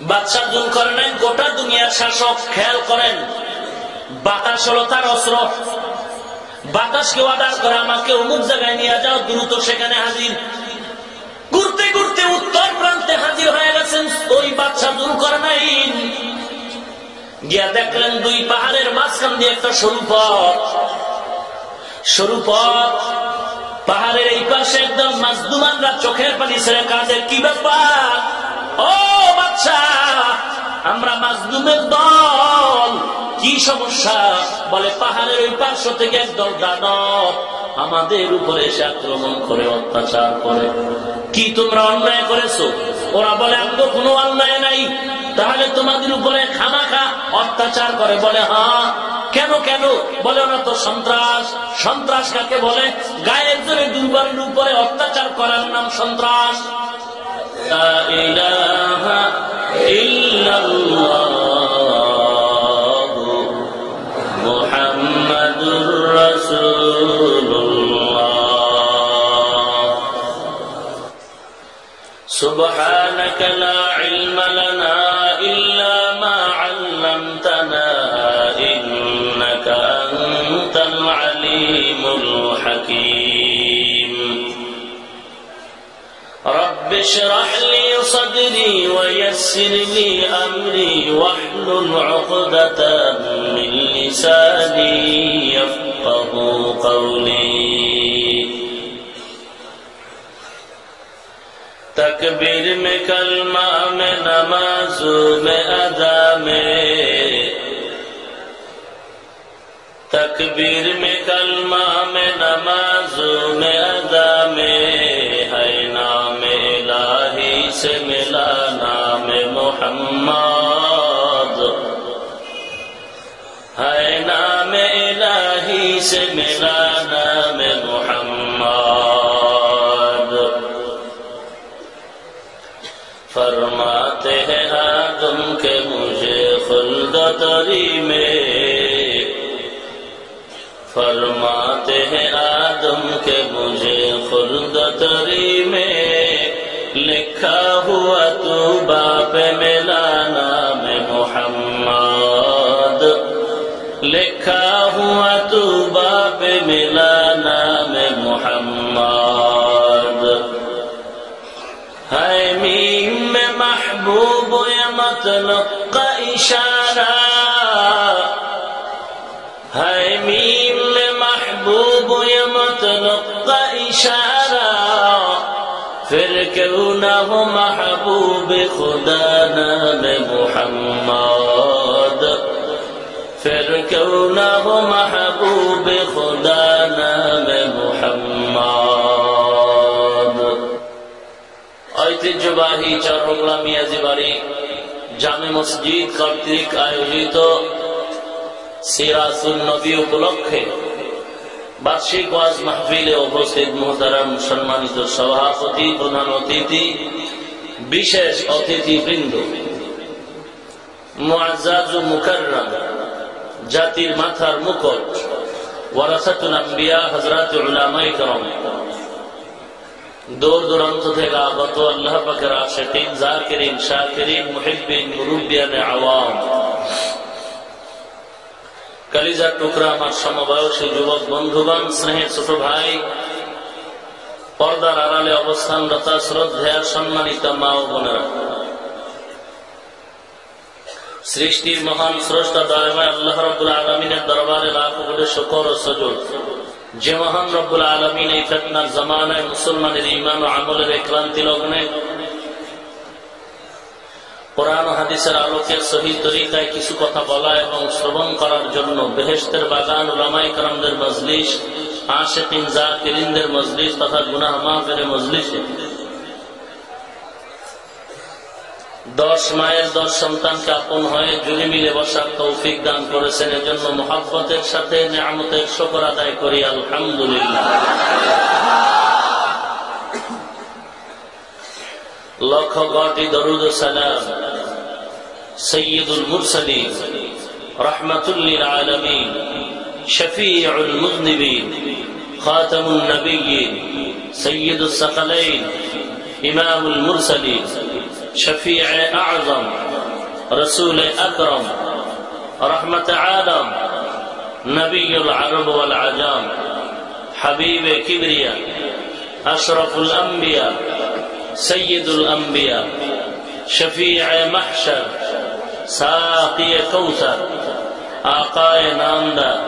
বাদশা জুলকারনাইন গোটা দুনিয়ার শাসক। খেয়াল করেন, বাতাস হলো তার অস্ত্র। বাতাসকে অর্ডার করে আমাকে অমুক জায়গায় নিয়ে যাও, দ্রুত সেখানে হাজির। ঘুরতে ঘুরতে উত্তর প্রান্তে হাজির হয়ে গেছেন ওই বাদশা জুলকারনাইন। গিয়া দেখলেন দুই পাহাড়ের মাঝখান দিয়ে একটা সরু পথ। সরু পথ, পাহাড়ের এই পাশে একদম মাজদুমানরা চোখের পানি ছেড়ে কাঁদে। কি ব্যাপার ও বাদশা, আমরা মাজদুমের দল, কি সমস্যা? বলে পাহাড়ের ওই পার্শ্ব থেকে একদল দানব আমাদের উপরে এসে আক্রমণ করে অত্যাচার করে। কি তোমরা অন্যায় করেছো? ওরা বলে আমরা কোনো অন্যায় নাই। তাহলে তোমাদের উপরে খামাখা অত্যাচার করে। বলে হ্যাঁ। কেন কেন? বলে ওরা তো সন্ত্রাস। সন্ত্রাস কাকে বলে? গায়ের জোরে দুর্বলের উপরে অত্যাচার করার নাম সন্ত্রাস। লা ইলাহা ইল্লাল্লাহু মুহাম্মাদুর রাসূলুল্লাহ। সুবহানাকা লা ইলমা লানা ইল্লা মা 'আল্লামতানা ইন্নাকা আনতাল আলীমুল হাকীম। رب اشرح لي صدري ويسر لي أمري واحلل عقدة من لساني يفقهوا قولي. تکبیر میں کلمہ میں نمازوں میں ادا میں، تکبیر میں کلمہ میں نمازوں میں ادا میں، ہے نام الہی سے ملا نام محمد، ہے نام الہی سے ملا نام محمد. فرماتے ہیں آدم کے مجھے خلد تری میں، فرماتے ہیں آدم کے مجھے خلد تری میں، لکھا ہوا تو باپ ملا نام محمد، لکھا ہوا تو باپ ملا نام محمد. ہے میم میں محبوب یا مطلب کا اشارہ، ہے میم میں محبوب یا مطلب کا اشارہ، پھر کیوں نہ ہو محبوب خدا نام محمد، پھر کیوں نہ ہو محبوب خدا نام محمد. ঐতিহ্যবাহী চরমোংলা মিয়াজি বাড়ি জামে মসজিদ কর্তৃক আয়োজিত সিরাজুন নবী উপলক্ষে বার্ষিক ওয়াজ মাহফিলে উপস্থিত মুহতারাম সম্মানিত সভাপতি, প্রধান অতিথি, বিশেষ অতিথিবৃন্দ, মুআজ্জাজ ও মুকাররম, জাতির মাথার মুকুট, ওয়ারাসাতুল আম্বিয়া হযরত উলামায়ে কেরাম, দূর দূরান্ত থেকে আগত আল্লাহ পাকের আশিকিন, যাকিরিন, শাকিরিন, মুহিব্বিন, মুরব্বিয়ানে আওয়াম, কলিজার টুকরা আমার সমবয়সী যুবক বন্ধুগণ, স্নেহের ছোট ভাই, পর্দার আড়ালে অবস্থানরত শ্রদ্ধেয় সম্মানিত মা ও বোনেরা, সৃষ্টির মহান স্রষ্টা দয়াময় আল্লাহ রাব্বুল আলামিনের দরবারে লাখো কোটি শুকর ও সুজুদ, যে মহান রব্বুল আলামিন এই ফিতনার জামানায় মুসলমানের ঈমান ও আমলের ক্লান্তি লগ্নে কোরআন ও হাদিসের আলোকে সহিহ তরিকায় কিছু কথা বলা এবং শ্রবণ করার জন্য বেহেশতের বাগান উলামায়ে কেরামদের মজলিস, আশিকিন যাকিরিনদের মজলিস তথা গুনাহ মাফের মজলিসে 10 মায়ের 10 সন্তানকে আপন হয়ে জুড়ে মিলে বসার তৌফিক দান করেছেন। এজন্য মুহাব্বতের সাথে নিয়ামতের শুকর আদায় করি আলহামদুলিল্লাহ। লক্ষ কোটি দরুদ ও সালাম সাইয়্যিদুল মুরসালিন, রাহমাতুল লিল আলামিন, শফিউল মুযনিবিন, খাতামুন নবিয়্যিন, সাইয়্যিদুস সাকালাইন, ইমামুল মুরসালিন, শফিউ আযম रसूल अकरम, रहमत आलम, नबीउल अरब वल अजम, हबीब किबरिया, अशरफुल अंबिया, सय्यदुल अंबिया, शफीअ महशर, साक़ी कौसर, आक़ाए नामदार,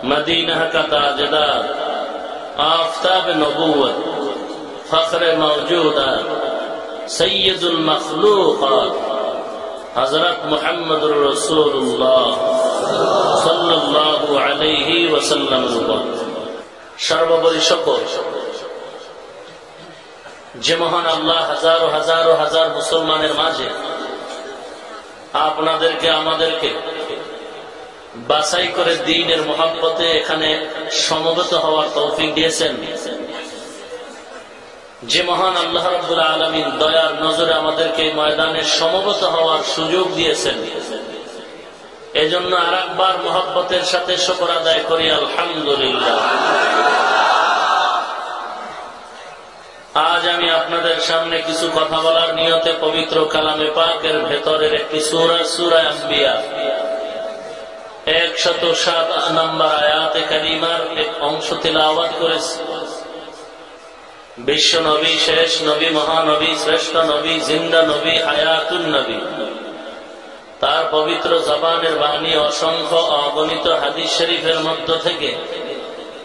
मदीना का ताजदार, आफ़ताब नबूवत, फ़ख्र मौजूदात, सय्यदुल मखलूक़ात, हज़रत मुहम्मदुर रसूलुल्लाह सल्लल्लाहु अलैहि वसल्लम। সর্বোপরি শকর যে মহান আল্লাহ হাজারো হাজারো হাজার মুসলমানের মাঝে আপনাদেরকে আমাদেরকে বাছাই করে দ্বীনের মহব্বতে এখানে সমবেত হওয়ার তৌফিক দিয়েছেন, যে মহান আল্লাহ রাব্বুল আলামিন দয়ার নজরে আমাদেরকে এই ময়দানে সমবেত হওয়ার সুযোগ দিয়েছেন, এজন্য আরেকবার মহব্বতের সাথে শুকর আদায় করি আলহামদুলিল্লাহ। আজ আমি আপনাদের সামনে কিছু কথা বলার নিয়তে পবিত্র কালামে পাকের ভেতরের একটি সূরা, সূরা আম্বিয়া 107 নম্বর আয়াতে কারিমার এক অংশ তিলাওয়াত করেছি। বিশ্ব নবী, শেষ নবী, মহানবী, শ্রেষ্ঠ নবী, জিন্দা নবী, হায়াতুন নবী, তার পবিত্র জবানের বাণী অসংখ্য অগণিত হাদিস শরীফের মধ্য থেকে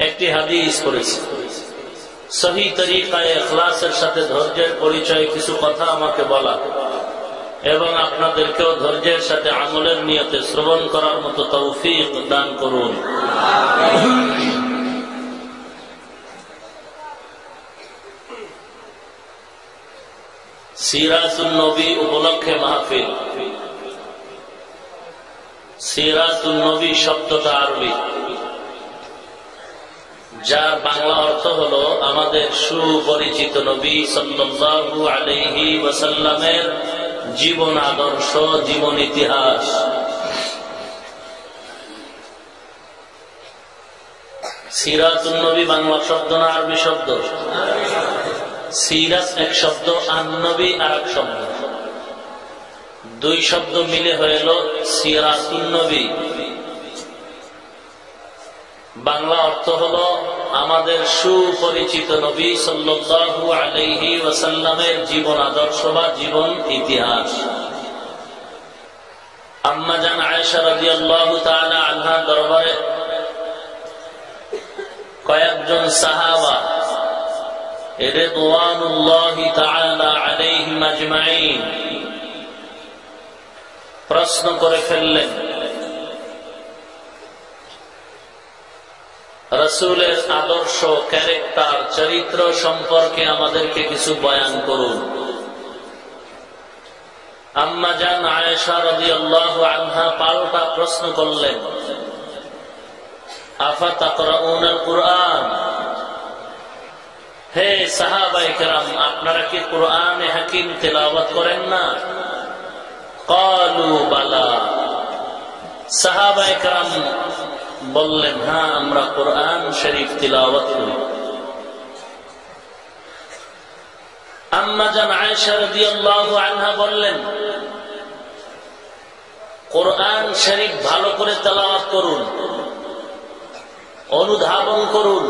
একটি হাদিস করেছি। সহি তরিকায় ইখলাসের সাথে ধৈর্যের পরিচয় কিছু কথা আমাকে বলা এবং আপনাদেরকেও ধৈর্যের সাথে আমলের নিয়তে শ্রবণ করার মতো তৌফিক দান করুন। সিরাতুন নবী উপলক্ষে মাহফিল। সিরাতুন নবী শব্দটা আরবি, যার বাংলা অর্থ হলো আমাদের সুপরিচিত নবী সাল্লাল্লাহু আলাইহি ওয়াসাল্লামের জীবন আদর্শ, জীবন ইতিহাস। সিরাতুন নবী বাংলা শব্দ না আরবি শব্দ? সিরাত এক শব্দ, আন নবী আর এক শব্দ, দুই শব্দ মিলে হইল সিরাতুন নবী। বাংলা অর্থ হলো আমাদের সুপরিচিত নবী সাল্লাল্লাহু আলাইহি ওয়াসাল্লামের জীবন আদর্শ বা জীবন ইতিহাস। আম্মা জান আয়েশা রাদিয়াল্লাহু তাআলা আনহা দরবারে কয়েকজন সাহাবা রিদওয়ানুল্লাহি তাআলা আলাইহিম আজমাইন প্রশ্ন করে ফেললেন, রাসূলের আদর্শ, ক্যারেক্টার, চরিত্র সম্পর্কে আমাদেরকে কিছু বয়ান করুন। আম্মা জান আয়েশা রাদিয়াল্লাহু আনহা পাল্টা প্রশ্ন করলেন, আফা তাকরাউনাল কুরআন, হে সাহাবায়ে কেরাম, আপনারা কি কুরআনে হাকিম তেলাওয়াত করেন না? ক্বালু বালা, সাহাবায়ে কেরাম বললেন, হ্যাঁ, আমরা কুরআন শরীফ তিলাওয়াত করি। আম্মা জান আয়েশা রাদিয়াল্লাহু আনহা বললেন, কুরআন শরীফ ভালো করে তেলাওয়াত করুন, অনুধাবন করুন,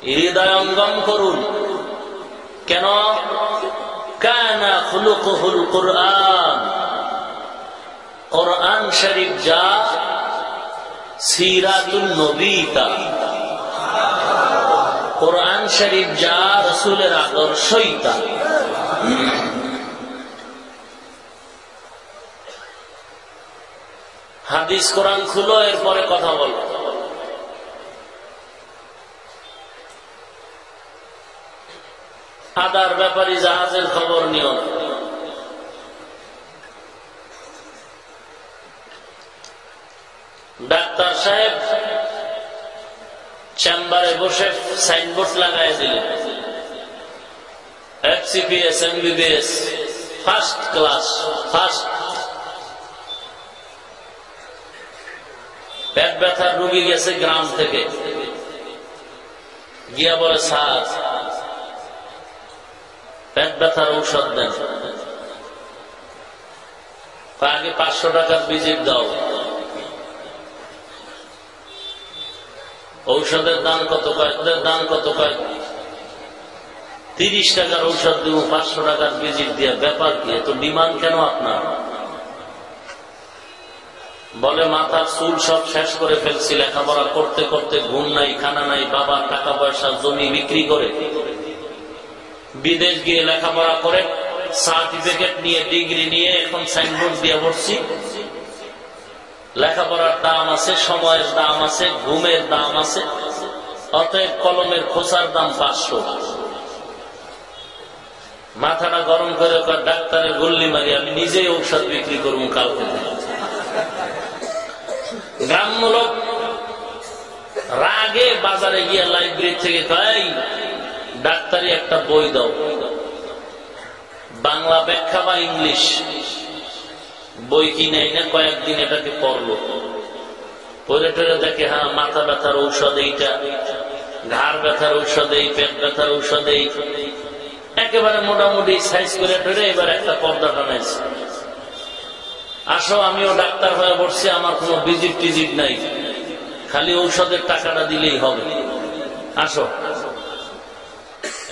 হৃদয়ঙ্গম করুন। কেন? কানা খুলুকুহুল কুরআন, কুরআন শরীফ যা সিরাতুন নবী তা, কুরআন শরীফ যা রাসূলের আদর্শই তা। হাদিস কোরআন খুলো, এরপরে কথা বলো। আদার ব্যাপারী জাহাজের খবর নিও। ডাক্তার সাহেব চেম্বারে বসে সাইনবোর্ড লাগাই দিলেন, FCPS MBBS first class, first. পেট ব্যথার রোগী গেছে গ্রাম থেকে, গিয়া বলে, স্যার পেট ব্যথার ঔষধ দেন। আগে 500 টাকার ভিজিট দাও। ঔষধের দাম কত? দাম কত? 30 টাকার ঔষধ দিব 500 টাকার ভিজিট দিয়ে। ব্যাপার কি? এত ডিমান্ড কেন আপনার? বলে মাথার চুল সব শেষ করে ফেলছি, লেখাপড়া করতে করতে ঘুম নাই, খানা নাই, বাবার টাকা পয়সা জমি বিক্রি করে বিদেশ গিয়ে লেখাপড়া করে সার্টিফিকেট নিয়ে ডিগ্রি নিয়ে এখন সাইনবোর্ড দিয়ে বসছি। লেখাপড়ার দাম আছে, সময়ের দাম আছে, ঘুমের দাম আছে, অতএব কলমের খোঁচার দাম 500। মাথাটা গরম করে ডাক্তারের গুল্লি মারি আমি নিজেই ঔষধ বিক্রি করবো কালকে। গ্রাম্য লোক রাগে বাজারে গিয়ে লাইব্রেরি থেকে কয় ডাক্তারি একটা বই দাও, বাংলা ব্যাখ্যা বা ইংলিশ। বই কিনে না কয়েকদিন এটাকে পড়লো, পড়ে টরে দেখে হ্যাঁ মাথা ব্যথার ঔষধ এইটা, ঘাড় ব্যথার ঔষধ এই, পেট ব্যথার ঔষধ এই, একেবারে মোটামুটি সাইজ করে টরে এবার একটা পর্দা টানাইছে। আসো আমিও ডাক্তার হয়ে পড়ছি, আমার কোনো ভিজিট টিজিট নাই, খালি ঔষধের টাকাটা দিলেই হবে, আসো।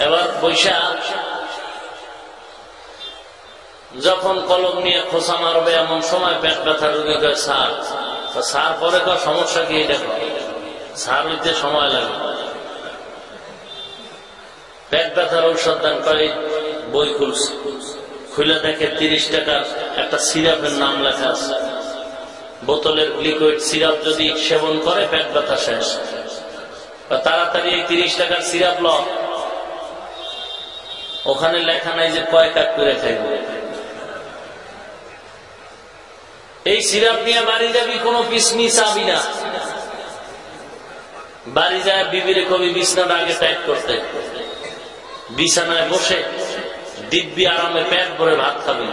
এবার পয়সা যখন কলম নিয়ে খোসা মারবে এমন সময় পেট ব্যথা রোগী কয় স্যার, স্যার পরে কয় সমস্যা কি? দেখো স্যার হইতে সময় লাগে। পেট ব্যথার ঔষধ দেন, কয় বই খুলছে, খুলে দেখে 30 টাকার একটা সিরাপের নাম লেখা আছে। বোতলের লিকুইড সিরাপ যদি সেবন করে পেট ব্যথা শেষ। তাড়াতাড়ি এই 30 টাকার সিরাপ ল, ওখানে লেখা নাই যে কয় কাপ করে খাইব। এই সিরাপ নিয়ে বাড়ি যাবি, কোনো পিসমি চাবি না। বাড়ি যায় বিবিরে কবি বিছানাটা আগে টাইট করতে, বিছানায় বসে দিব্যি আরামে পেট ভরে ভাত খাবি।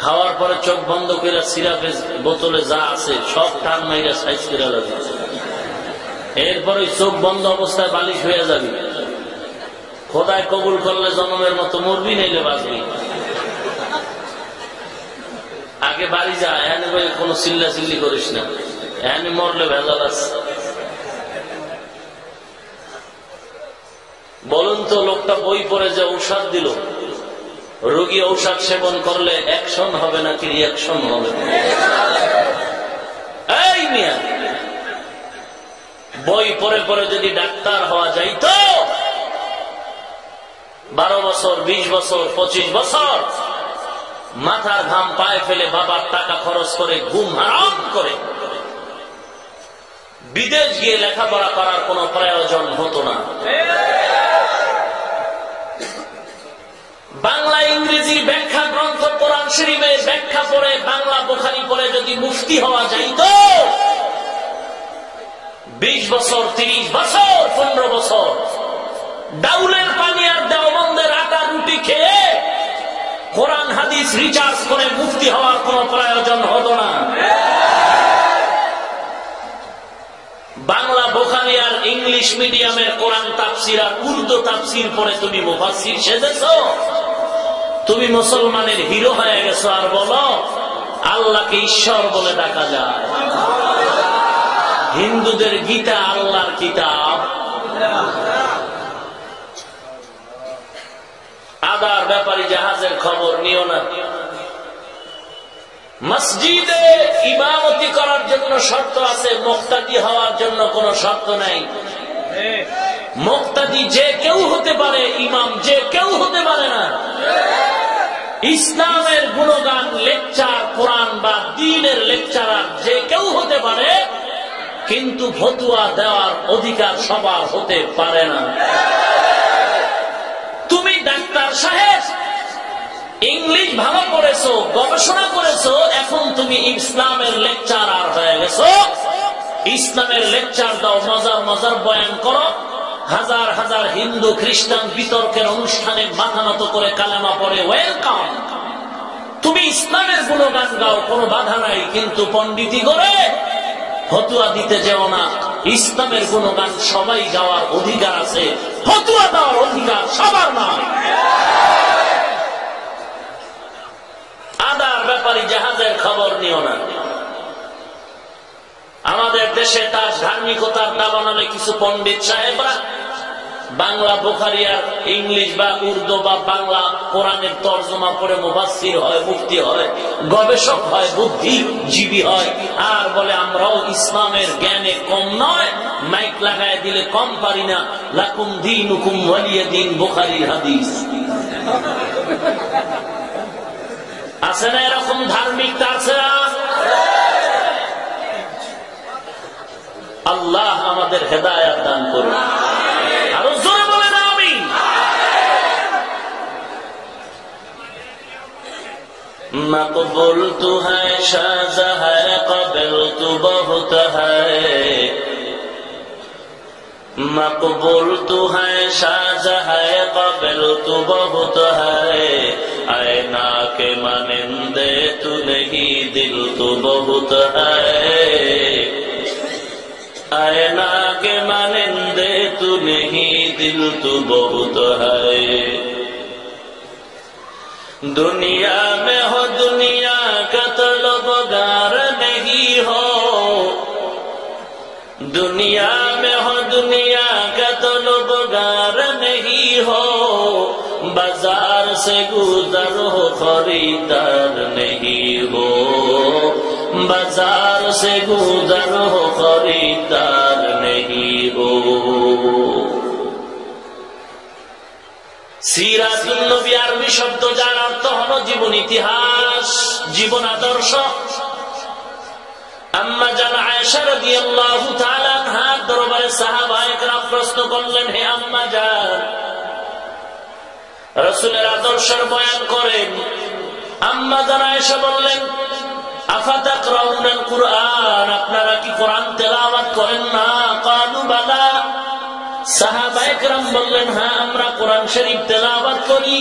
খাওয়ার পরে চোখ বন্ধ করে সিরাপের বোতলে যা আছে সব টান মাইরা সাইজ করে যাবি। এরপরে চোখ বন্ধ অবস্থায় বালিশ হয়ে যাবি। খোদায় কবুল করলে জন্মের মতো মরবি, নাইলে বাঁচবি। আগে বাড়ি যা, এখানে কোনো চিল্লা চিল্লি করিস না, এখানে মরলে ভেজাল আছে। বলুন তো, লোকটা বই পড়ে যে ঔষধ দিল, রোগী ঔষধ সেবন করলে অ্যাকশন হবে নাকি রিয়াকশন হবে? এই মিয়া, বই পড়ে পড়ে যদি ডাক্তার হওয়া যাইত, 12 বছর, 20 বছর, 25 বছর মাথার ঘাম পায়ে ফেলে বাবার টাকা খরচ করে ঘুম হারাম করে বিদেশ গিয়ে লেখাপড়া করার কোনো প্রয়োজন হতো না। বাংলা ইংরেজি ব্যাখ্যা গ্রন্থ কোরআন শরীফের ব্যাখ্যা পড়ে বাংলা বুখারী পড়ে যদি মুফতি হওয়া যাইত, 20 বছর, 30 বছর, 15 বছর ডাউলের পানি আর দেওবন্দের আটা রুটি খেয়ে কোরআন হাদিস রিচার্জ করে মুফতি হওয়ার কোনো প্রয়োজন হতো না। বাংলা বুখারী আর ইংলিশ মিডিয়ামের কোরআন তাফসীর আর উর্দু তাফসীর পড়ে তুমি মুফাসসির সেজেছো, তুমি মুসলমানের হিরো হয়ে গেছো, আর বলো আল্লাহকে ঈশ্বর বলে ডাকা যায়। হিন্দুদের গীতা আল্লাহর কিতাব। আদার ব্যাপারী জাহাজের খবর নিও না। মসজিদে ইমামতি করার জন্য শর্ত আছে, মুক্তাদি হওয়ার জন্য কোনো শর্ত নাই। মুক্তাদি যে কেউ হতে পারে, ইমাম যে কেউ হতে পারে না। ইসলামের গুণগান লেকচার, কোরআন বা দ্বীনের লেকচারার যে কেউ হতে পারে, কিন্তু ফতোয়া দেওয়ার অধিকার সবার হতে পারে না। তুমি ডাক্তার সাহেব ইংলিশ ভালো করেছো, গবেষণা করেছো, এখন তুমি ইসলামের লেকচারার হয়ে গেছো। ইসলামের লেকচার দাও, মজার মজার বয়ান করো, হাজার হাজার হিন্দু খ্রিস্টান বিতর্কের অনুষ্ঠানে মাথা নত করে কালেমা পড়ে, ওয়েলকাম। তুমি ইসলামের গুণগান গাও, কোনো বাধা নাই, কিন্তু পণ্ডিতি করে ফতুয়া দিতে যেও না। ইসলামের গুণগান সবাই গাওয়ার অধিকার আছে, ফতুয়া দেওয়ার অধিকার সবার নয়। আদার ব্যাপারী জাহাজ নিও না। আমাদের দেশে তার ধার্মিকতার দাবানলে কিছু পণ্ডিত সাহেবরা বাংলা বুখারী আর ইংলিশ বা উর্দু বা বাংলা কোরআনের তর্জমা করে মুফাসসির হয়, মুফতি হয়, গবেষক হয়, বুদ্ধিজীবী হয়, আর বলে আমরাও ইসলামের জ্ঞানে কম নয়, মাইক লাগায় দিলে কম পারি না, লাকুম দীনুকুম ওয়ালিয়া দীন, বুখারীর হাদিস। আছে না এরকম ধার্মিকতা? আছে না? আল্লাহ আমাদের হেদায়েত দান করুন। আরো জোরে বলেন আমিন। মকবুল তু হ্যায় শাহজাহাঁ কবিল তু বহুত হ্যায়, মকবুল তু হ্যায় শাহজাহাঁ কবিল তু বহুত হ্যায়, আয়না কে মানিন্দে তু নেহি দিল তু বহুত হ্যায়, आयना के मानिंदे तू नहीं दिल तू बहुत है। दुनिया में हो दुनिया का तलबगार नहीं हो, दुनिया में हो दुनिया का तलबगार नहीं हो, बाजार से गुजर हो खरीदार नहीं हो, बाजार से गुजर हो खरीदार नहीं हो। সিরাতুন নবী আরবি শব্দ যার অর্থ হলো জীবন ইতিহাস, জীবন আদর্শ। আম্মা জান আয়েশা রাদিয়াল্লাহু তাআলা আনহা দরবারে সাহাবায়ে কেরাম প্রশ্ন করলেন, হে আম্মা জান, রাসূলের আদর্শের বয়ান করেন। আম্মা জান আয়েশা বললেন, আফাতাকরাউনাল কুরআন, আপনারা কি কোরআন তেলাওয়াত করেন না? ক্বালু বালা, সাহাবায়ে কেরাম বললেন, হ্যাঁ আমরা কোরআন শরীফ তেলাওয়াত করি।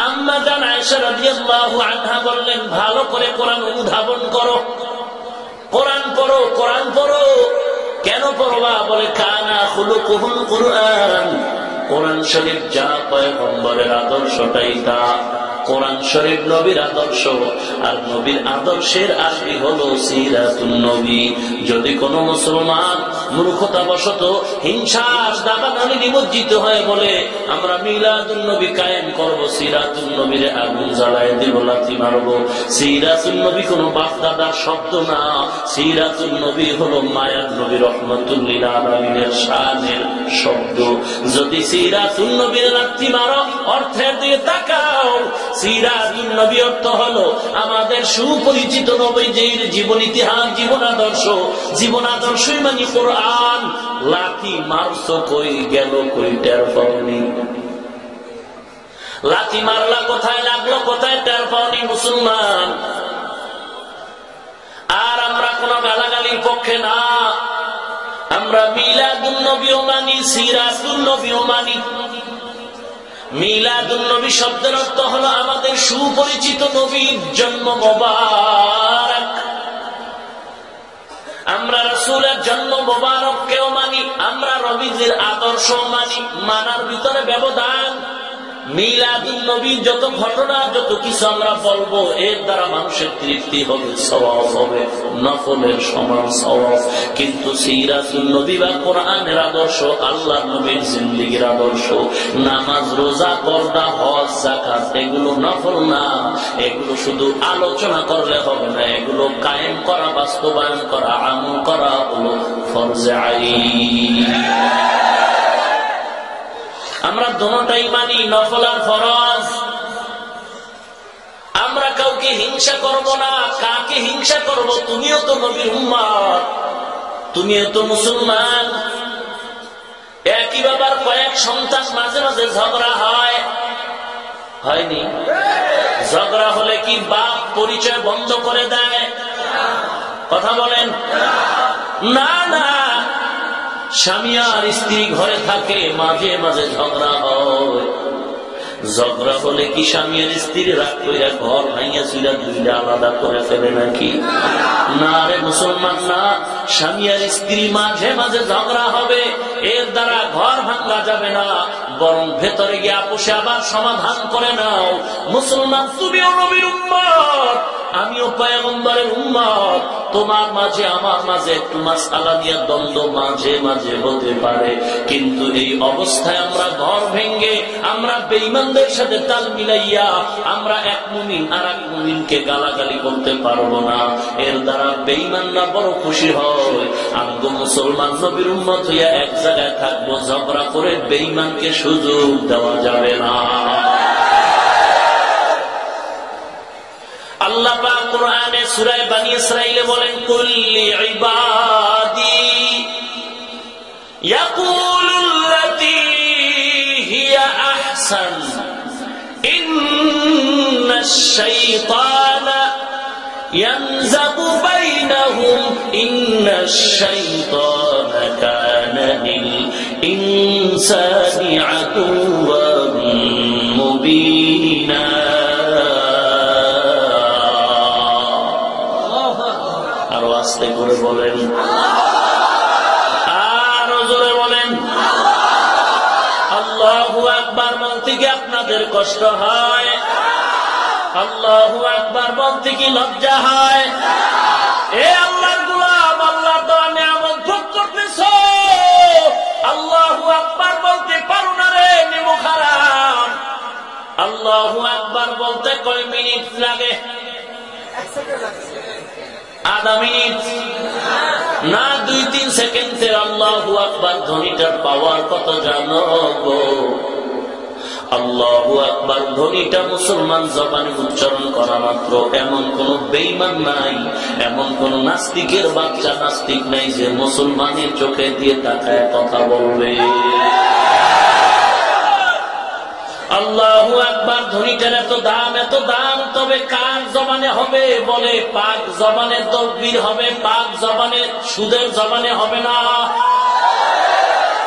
আম্মা জান আয়েশা রাদিয়াল্লাহু আনহা বললেন, ভালো করে কোরআন অনুধাবন করো, কোরআন পড়ো, কোরআন পড়ো। কেন পড়বা? বলে কানা খুলুকুহুল কুরআন, কোরআন শরীফ যা পয়গম্বরের আদর্শটাই তা। কোরআন শরীফ নবীর আদর্শ, আর নবীর আদর্শের আরবি হলো সিরাতুন নবী। যদি কোন মুসলমান মূর্খতাবশত হিংসার দাবানলে নিমজ্জিত হয়ে বলে আমরা মিলাদুন নবী কায়েম করব, সিরাতুন নবীর আগুন জ্বালায় দেব, লাথি মারব, সিরাতুন নবী কোন বাপ দাদার শব্দ না, সিরাতুন নবী হলো মায়ার নবী রহমাতুল লিল আলামিনের শানের শব্দ। যদি সিরাতুন নবীর লাথি মারো, অর্থের দিকে তাকাও, সিরাতুন নবী অর্থ হলো আমাদের সুপরিচিত নবীজির জীবন ইতিহাস, জীবন আদর্শ। জীবন আদর্শই মানে কোরআন। লাথি মারছো কই, গেল কই, টের পাওনি। লাথি মারলা কোথায়, লাগলো কোথায়, টের পাওনি মুসলমান। আর আমরা কোন গালাগালির পক্ষে না, আমরা মিলাদুন নবীও মানি, সিরাতুন নবীও মানি। মিলাদুন নবী শব্দের অর্থ হলো আমাদের সুপরিচিত নবীর জন্ম মোবারক। আমরা রাসূলের জন্ম মোবারক কেও মানি, আমরা নবীজির আদর্শ মানি। মানার ভিতরে ব্যবধান। মিলাদুন নবী যত ঘটনা, যত কিছু আমরা বলবো, এর দ্বারা মানুষের তৃপ্তি হবে, সওয়াব হবে, নফলের সমান সওয়াব। কিন্তু সিরাতুন নবী বা কোরআনের আদর্শ, আল্লাহর নবীর জিন্দেগীর আদর্শ, নামাজ, রোজা, পর্দা, হজ, যাকাত, এগুলো নফল না, এগুলো শুধু আলোচনা করলে হবে না, এগুলো কায়েম করা, বাস্তবায়ন করা, আমল করা হলো ফরজে আইন। আমরা দোনোটাই মানি, নফল আর ফরজ। আমরা কাউকে হিংসা করব না। কাকে হিংসা করব? তুমিও তো নবীর উম্মত, তুমিও তো মুসলমান। একই বাবার কয়েক সন্তান, মাঝে মাঝে ঝগড়া হয়, হয়নি? ঝগড়া হলে কি বাপ পরিচয় বন্ধ করে দেয়? কথা বলেন না। না, স্বামী আর স্ত্রী ঘরে থাকে, মাঝে মাঝে ঝগড়া হয়। ঝগড়া হলে কি স্বামী আর স্ত্রী রাগ করে ঘর ভাঙিয়া চুলা দুইটা আলাদা করে ফেলে নাকি? না রে মুসলমান, না। স্বামী আর স্ত্রী মাঝে মাঝে ঝগড়া হবে, এর দ্বারা ঘর ভাঙা যাবে না, বরং ভেতরে গিয়ে আপোষে আবার সমাধান করে নাও। মুসলমান, তুমিও নবীর উম্মত, আমিও পয়গম্বরের উম্মত, তোমার মাঝে আমার মাঝে একটু মাসআলা নিয়ে দ্বন্দ্ব মাঝে মাঝে হতে পারে, কিন্তু এই অবস্থায় আমরা ঘর ভেঙ্গে, আমরা বেঈমানদের সাথে তাল মিলাইয়া আমরা এক মুমিন আর এক মুমিনকে গালাগালি করতে পারবো না। এর দ্বারা বেঈমানরা বড় খুশি হয়। আমগো মুসলমান নবীর উম্মত হইয়া এক জায়গায় থাকবো, ঝগড়া করে বেঈমানকে সুযোগ দেওয়া যাবে না। আল্লাহ পাক কোরআনে সূরা বনী ইসরাঈলে বলেন, কুল্লি ইবাদি ইয়াকুলুল্লাতী হিয়া আহসান ইন্নাশ শাইতানা ইয়ানযাগু বাইনাহুম ইন্নাশ শাইতানা কানা লিল ইনসানি আদুওয়ান মুবিনা। আস্তে করে বলেন, আরো জোরে বলেন। আল্লাহু আকবার বলতে কি আপনাদের কষ্ট হয়? আল্লাহু আকবার বলতে কি লজ্জা হয়? এ আল্লাহর গোলাম, আল্লাহর দেওয়া নিয়ামত ভোগ করতেছো, আল্লাহু আকবার বলতে পারো না রে, নিমুখ হারাম। আল্লাহু আকবার বলতে কয় মিনিট লাগে? আধা মিনিট না, 2-3 সেকেন্ডের আল্লাহু আকবার ধ্বনিটার পাওয়ার কত জানো গো? আল্লাহু আকবার ধ্বনিটা মুসলমান জবানে উচ্চারণ করা মাত্র এমন কোন বেঈমান নাই, এমন কোন নাস্তিকের বাচ্চা নাস্তিক নাই যে মুসলমানের চোখে দিয়ে তাকায় কথা বলবে। আল্লাহু আকবার ধ্বনিটার এত দাম, এত দাম, তবে কার জবানে হবে? বলে পাক জবানে তাকবীর হবে, পাক জবানে, সুদের জবানে হবে না,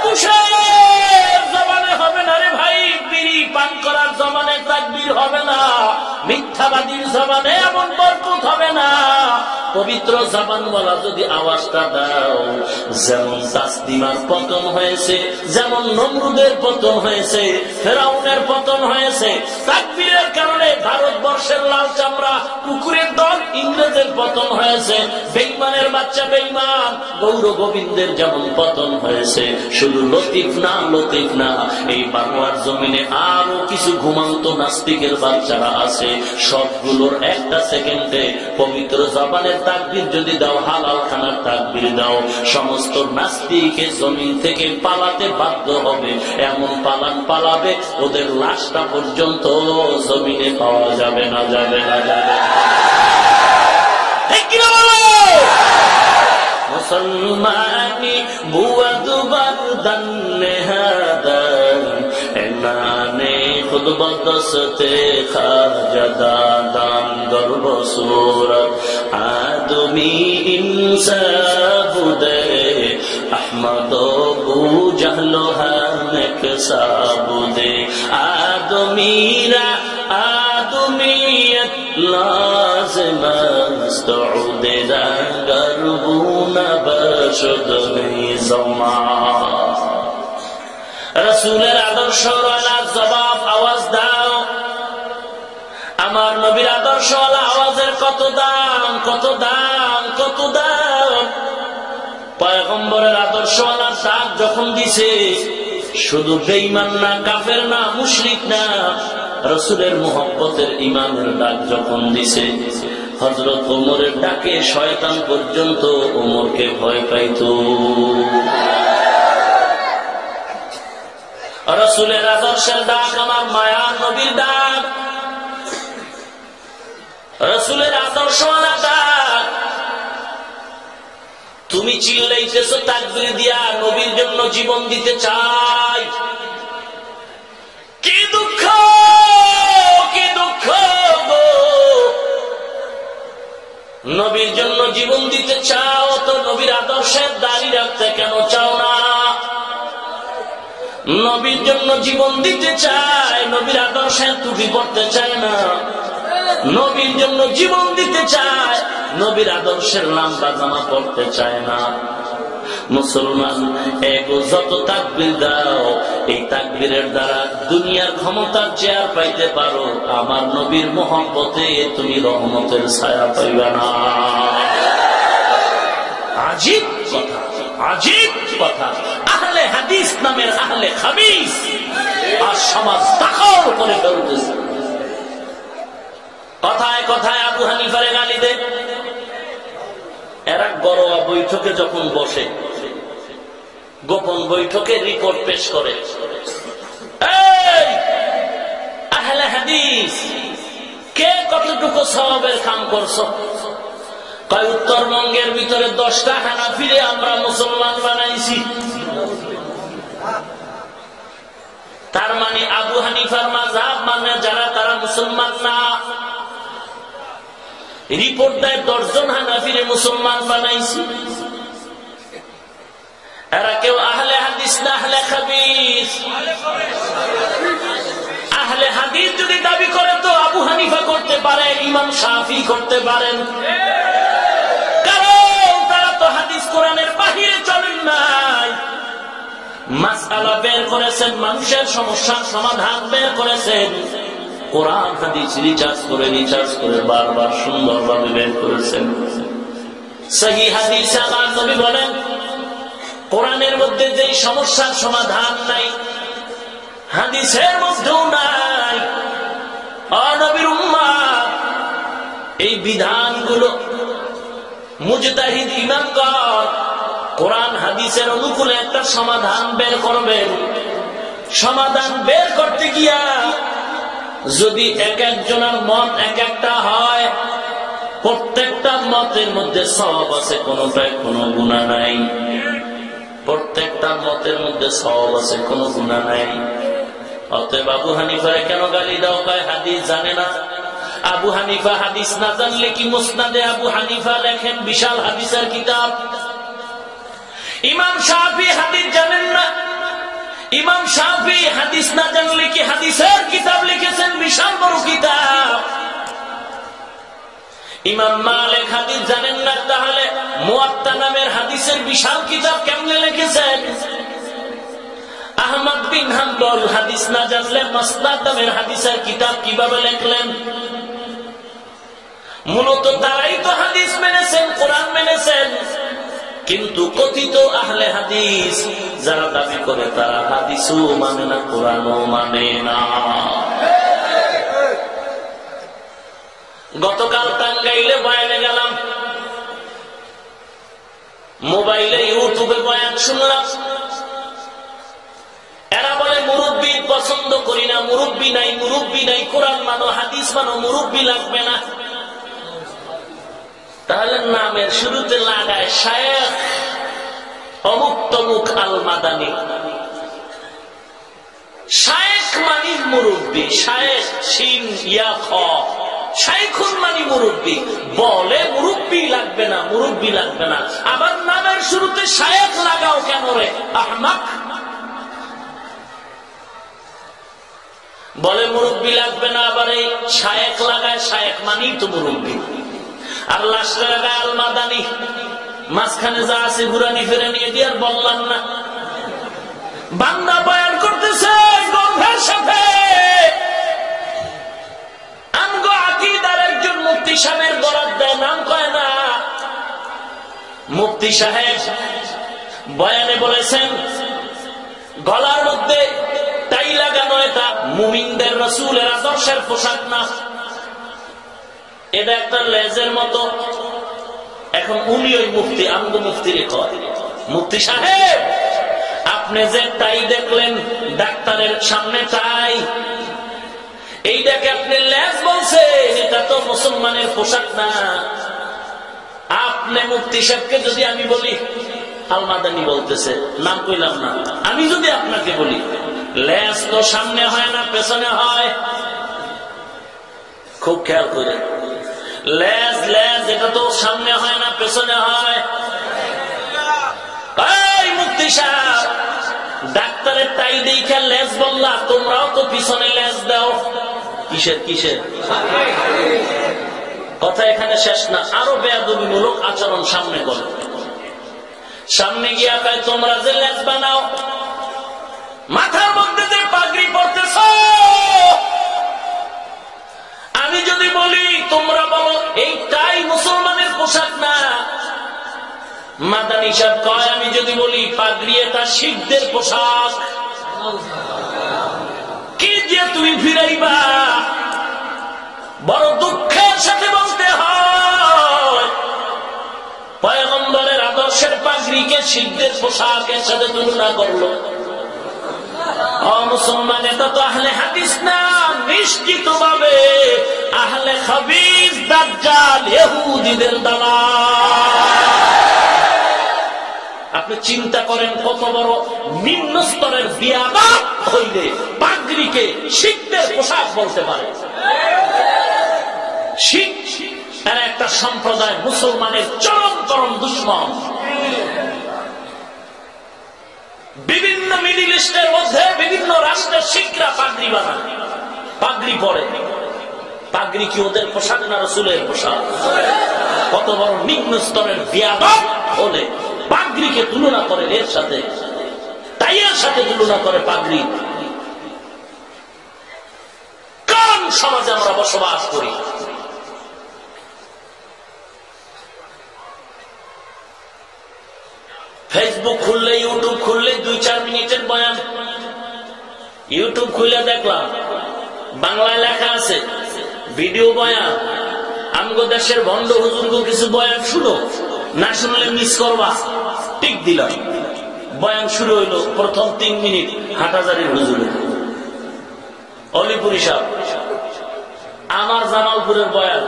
তুষার জবানে হবে না রে ভাই, বিড়ি পান করার জবানে তাকবীর হবে না, মিথ্যাবাদীর জবানে এমন বরকত হবে না। পবিত্র জবানওয়ালা যদি আওয়াজটা দাও, যেমন তাসলিমার পতন হয়েছে, যেমন নমরুদের পতন হয়েছে, ফেরাউনের পতন হয়েছে, তাকবীরের কারণে ভারতবর্ষের লাল চামড়া কুকুরের দল ইংরেজের পতন হয়েছে, বেঈমানের বাচ্চা বেঈমান গৌর গোবিন্দের যেমন পতন হয়েছে। শুধু লতিফ না, লতিফ না, এই বাংলার জমিনে আরো কিছু ঘুমান্ত নাস্তিকের বাচ্চারা আছে, সবগুলোর একটা সেকেন্ডে পবিত্র জবানের তাকবীর যদি দাও, হালাল খানার তাকবীর দাও, সমস্ত নাস্তিকে জমিন থেকে পালাতে বাধ্য হবে। এমন পালান পালাবে, ওদের লাশটা পর্যন্ত জমিনে পাওয়া যাবে না, যাবে না, যাবে। মুসলমানি বুয়াদ বারদান নেহাদান এনানে খুদ বদসতে খাজাদান গর্ব সুরত আদমি ইনসাবুদে আহমদ বু জাহলো হামেক সাবুদে আদমিরা আদমিয়ত লাজমাস্তউদেরা গর্বুনা বশদ নিজমা। রাসূলের আদর্শ ওয়ালা জবাব আওয়াজ দাও। আমার নবীর আদর্শ ওয়ালা আওয়াজের কত দাম, কত দাম, কত দাম। পয়গম্বরের আদর্শ ওয়ালা ডাক যখন দিছে, শুধু বেঈমান না, কাফের না, মুশরিক না, রাসূলের মুহাব্বতের ইমানের ডাক যখন দিছে, হযরত ওমরের ডাকে শয়তান পর্যন্ত ওমরকে ভয় পাইত। রাসূলের আদর্শের ডাক আমার মায়ার নবীর ডাক, রাসূলের আদর্শওয়ালা ডাক। তুমি চিল্লাইতেছো তাকবীর দিয়া, নবীর জন্য জীবন দিতে চাই। কি দুঃখ, কি দুঃখ গো! নবীর জন্য জীবন দিতে চাও তো নবীর আদর্শের দাঁড়িয়ে রাখতে কেন চাও না? নবীর জন্য জীবন দিতে চায়, নবীর আদর্শের টুপি পড়তে চায় না। নবীর জন্য জীবন দিতে চায়, নবীর আদর্শের লাম্বা জামা পড়তে চায় না। মুসলমান এগো যত তাকবীর দাও, এই তাকবীরের দ্বারা দুনিয়ার ক্ষমতার চেয়ার পাইতে পারো, আমার নবীর মহব্বতে তুমি রহমতের ছায়া পাইবা না। আজীব কথা, আজীব কথা। আহলে হাদিস নামের আহলে খাবিস আর সমাজ দখল করে ফেলতেছে। কথায় কথায় আবু হানিফারে গালি দেয়। এরা গরোয়া বৈঠকে যখন বসে, গোপন বৈঠকে রিপোর্ট পেশ করে, এই আহলে হাদিস কে কতটুকু সওয়াবের কাম করছো? কয় উত্তরবঙ্গের ভিতরে 10টা হানাফিরে আমরা মুসলমান বানাইছি। তার মানে আবু হানিফার মাযহাব মানে যারা তারা মুসলমান না। রিপোর্ট দেয় 10 জন হানাফিরে মুসলমান বানাইছি। এরা কেউ আহলে হাদিস না আহলে খাবিস? আহলে হাদিস যদি দাবি করে তো আবু হানিফা করতে পারে, ইমাম শাফি করতে পারেন, কারণ তারা তো হাদিস কোরআনের বাহিরে চলেন নাই। মাসআলা বের করেছেন, মানুষের সমস্যার সমাধান বের করেছেন, কোরআন হাদিস রিসার্চ করে বারবার সুন্দরভাবে বের করেছেন। সহিহ হাদিসে আমার নবী বলেন, কোরআনের মধ্যে যে সমস্যার সমাধান নাই, হাদিসের মধ্যেও নাই। নবীর উম্মাহ এই বিধানগুলো মুজতাহিদ ইমামগণ কোরআন হাদিসের অনুকূলে একটা সমাধান বের করবেন। সমাধান বের করতে গিয়া যদি এক একজনের মত এক একটা হয়, প্রত্যেকটা মতের মধ্যে সওয়াব আছে, কোনটায় কোনো গুনাহ নাই। প্রত্যেকটা মতের মধ্যে সওয়াব আছে, কোনো গুনাহ নাই। অতএব আবু হানিফারে কেন গালি দাও? কয় হাদিস জানে না। আবু হানিফা হাদিস না জানলে কি মুসনাদে আবু হানিফা লেখেন বিশাল হাদিসের কিতাব। ইমাম শাফি হাদিস জানেন না। ইমাম শাফি হাদিস না জানলে কি হাদিসের কিতাব লিখেছেন বিশাল বড় কিতাব। ইমাম মালিক হাদিস জানেন না, তাহলে মুয়াত্তা নামের হাদিসের বিশাল কিতাব কেমনে লিখেছেন? আহমদ বিন হাম্বল হাদিস না জানলে মাসনাদ নামের হাদিসের কিতাব কিভাবে লিখলেন? মূলত তারাই তো হাদিস মেনেছেন, কোরআন মেনেছেন, কিন্তু কথিত আহলে হাদিস যারা দাবি করে তারা হাদিসও মানে না, কোরআনও মানে না। গতকাল টাঙ্গাইলে বয়ানে গেলাম, মোবাইলে ইউটিউবে বয়ান শুনলাম। এরা বলে মুরব্বী পছন্দ করি না, মুরব্বী নাই, কোরআন মানো, হাদিস মানো, মুরব্বী লাগবে না। তাহলে নামের শুরুতে লাগায় শায়েখ অমুক তমুক আল মাদানী। শায়েখ মানি মুরব্বী, শায়েখ শিন ইয়া খ, শাইখুন মানি মুরব্বী। বলে মুরব্বী লাগবে না, মুরব্বী লাগবে না, আবার নামের শুরুতে শায়েখ লাগাও কেন রে আহমাক? বলে মুরব্বী লাগবে না, আবার এই শায়েখ লাগায়, শায়েখ মানি তো মুরব্বী। আর লাস্টে লাগায় আল মাদানী। মাঝখানে যা আছে ঘুরানি ফেরানি এটি আর বললাম না। বান্দা বয়ান করতেছে গর্বের সাথে, আমগো আকীদার একজন মুফতি সাহেবের বরাত দেয়, নাম কয় না। মুফতি সাহেব বয়ানে বলেছেন গলার মধ্যে টাই লাগানো এটা মুমিনদের রাসূলের আদর্শের পোশাক না, এটা একটা লেজের মতো। এখন উনি ওই মুফতি, আমগো মুফতি রেখা। মুফতি সাহেব আপনি যে টাই দেখলেন ডাক্তারের সামনে টাই, এইটাকে আপনি লেজ বলছেন, এটা তো মুসলমানের পোশাক না। আপনি মুফতি সাহেবকে যদি আমি বলি আল মাদানী বলতেছে, নাম কইলাম না, আমি যদি আপনাকে বলি লেজ তো সামনে হয় না পেছনে হয়, খুব খেয়াল করে, লেজ এটা তো সামনে হয় না পেছনে হয়। এই মুফতি সাহেব ডাক্তারের টাই দেখে লেজ বললা, তোমরাও তো পিছনে লেজ দাও। কিসের কথা এখানে শেষ না, আরো বেয়াদবিমূলক আচরণ সামনে করো। সামনে গিয়া কয় তোমরা যে লেজ বানাও, মাথার মধ্যে যে পাগড়ি পড়তেছ, আমি যদি বলি তোমরা বলো এইটাই মুসলমানের পোশাক না। মাদানী সাহেব কয় আমি যদি বলি পাগড়ি এটা শিখদের পোশাক, কি দিয়ে তুমি ফিরাইবা? বড় দুঃখের সাথে বলতে হয় পয়গম্বরের আদর্শের পাগড়িকে শিখদের পোশাকের সাথে তুলনা করলো। মুসলমান, এটা তো আহলে হাদিস না, নিশ্চিত ভাবে আহলে খাবিস দাজ্জাল ইহুদিদের দালাল। আপনি চিন্তা করেন কত বড় নিম্ন স্তরের বিয়াদব হইলে পাগড়িকে শিখদের পোশাক বলতে পারে। শিখ এরা একটা সম্প্রদায়, মুসলমানের চরম চরম দুশ্মন। বিভিন্ন মিডিল ইস্টের মধ্যে বিভিন্ন রাষ্ট্রের শিখরা পাগড়ি বানায়, পাগড়ি পরে। পাগড়ি কি ওদের পোশাক না রাসূলের পোশাক? কত বড় নিম্ন স্তরের বিয়াদব হলে পাগড়িকে তুলনা করে এর সাথে, টাইয়ের সাথে তুলনা করে পাগড়ি। কোন সমাজে আমরা বসবাস করি? ফেসবুক খুললে, ইউটিউব খুললে 2-4 মিনিটের বয়ান। ইউটিউব খুলে দেখলাম বাংলায় লেখা আছে ভিডিও বয়ান। আমগো দেশের ভণ্ড হুজুরগো কিছু বয়ান শুনো, না শুনলে মিস করবা। টিক দিলাম, বয়ান শুরু হইল। প্রথম 3 মিনিট হাটহাজারীর হুজুরের, অলিপুরি সাহেব। আমার জামালপুরের বয়ান,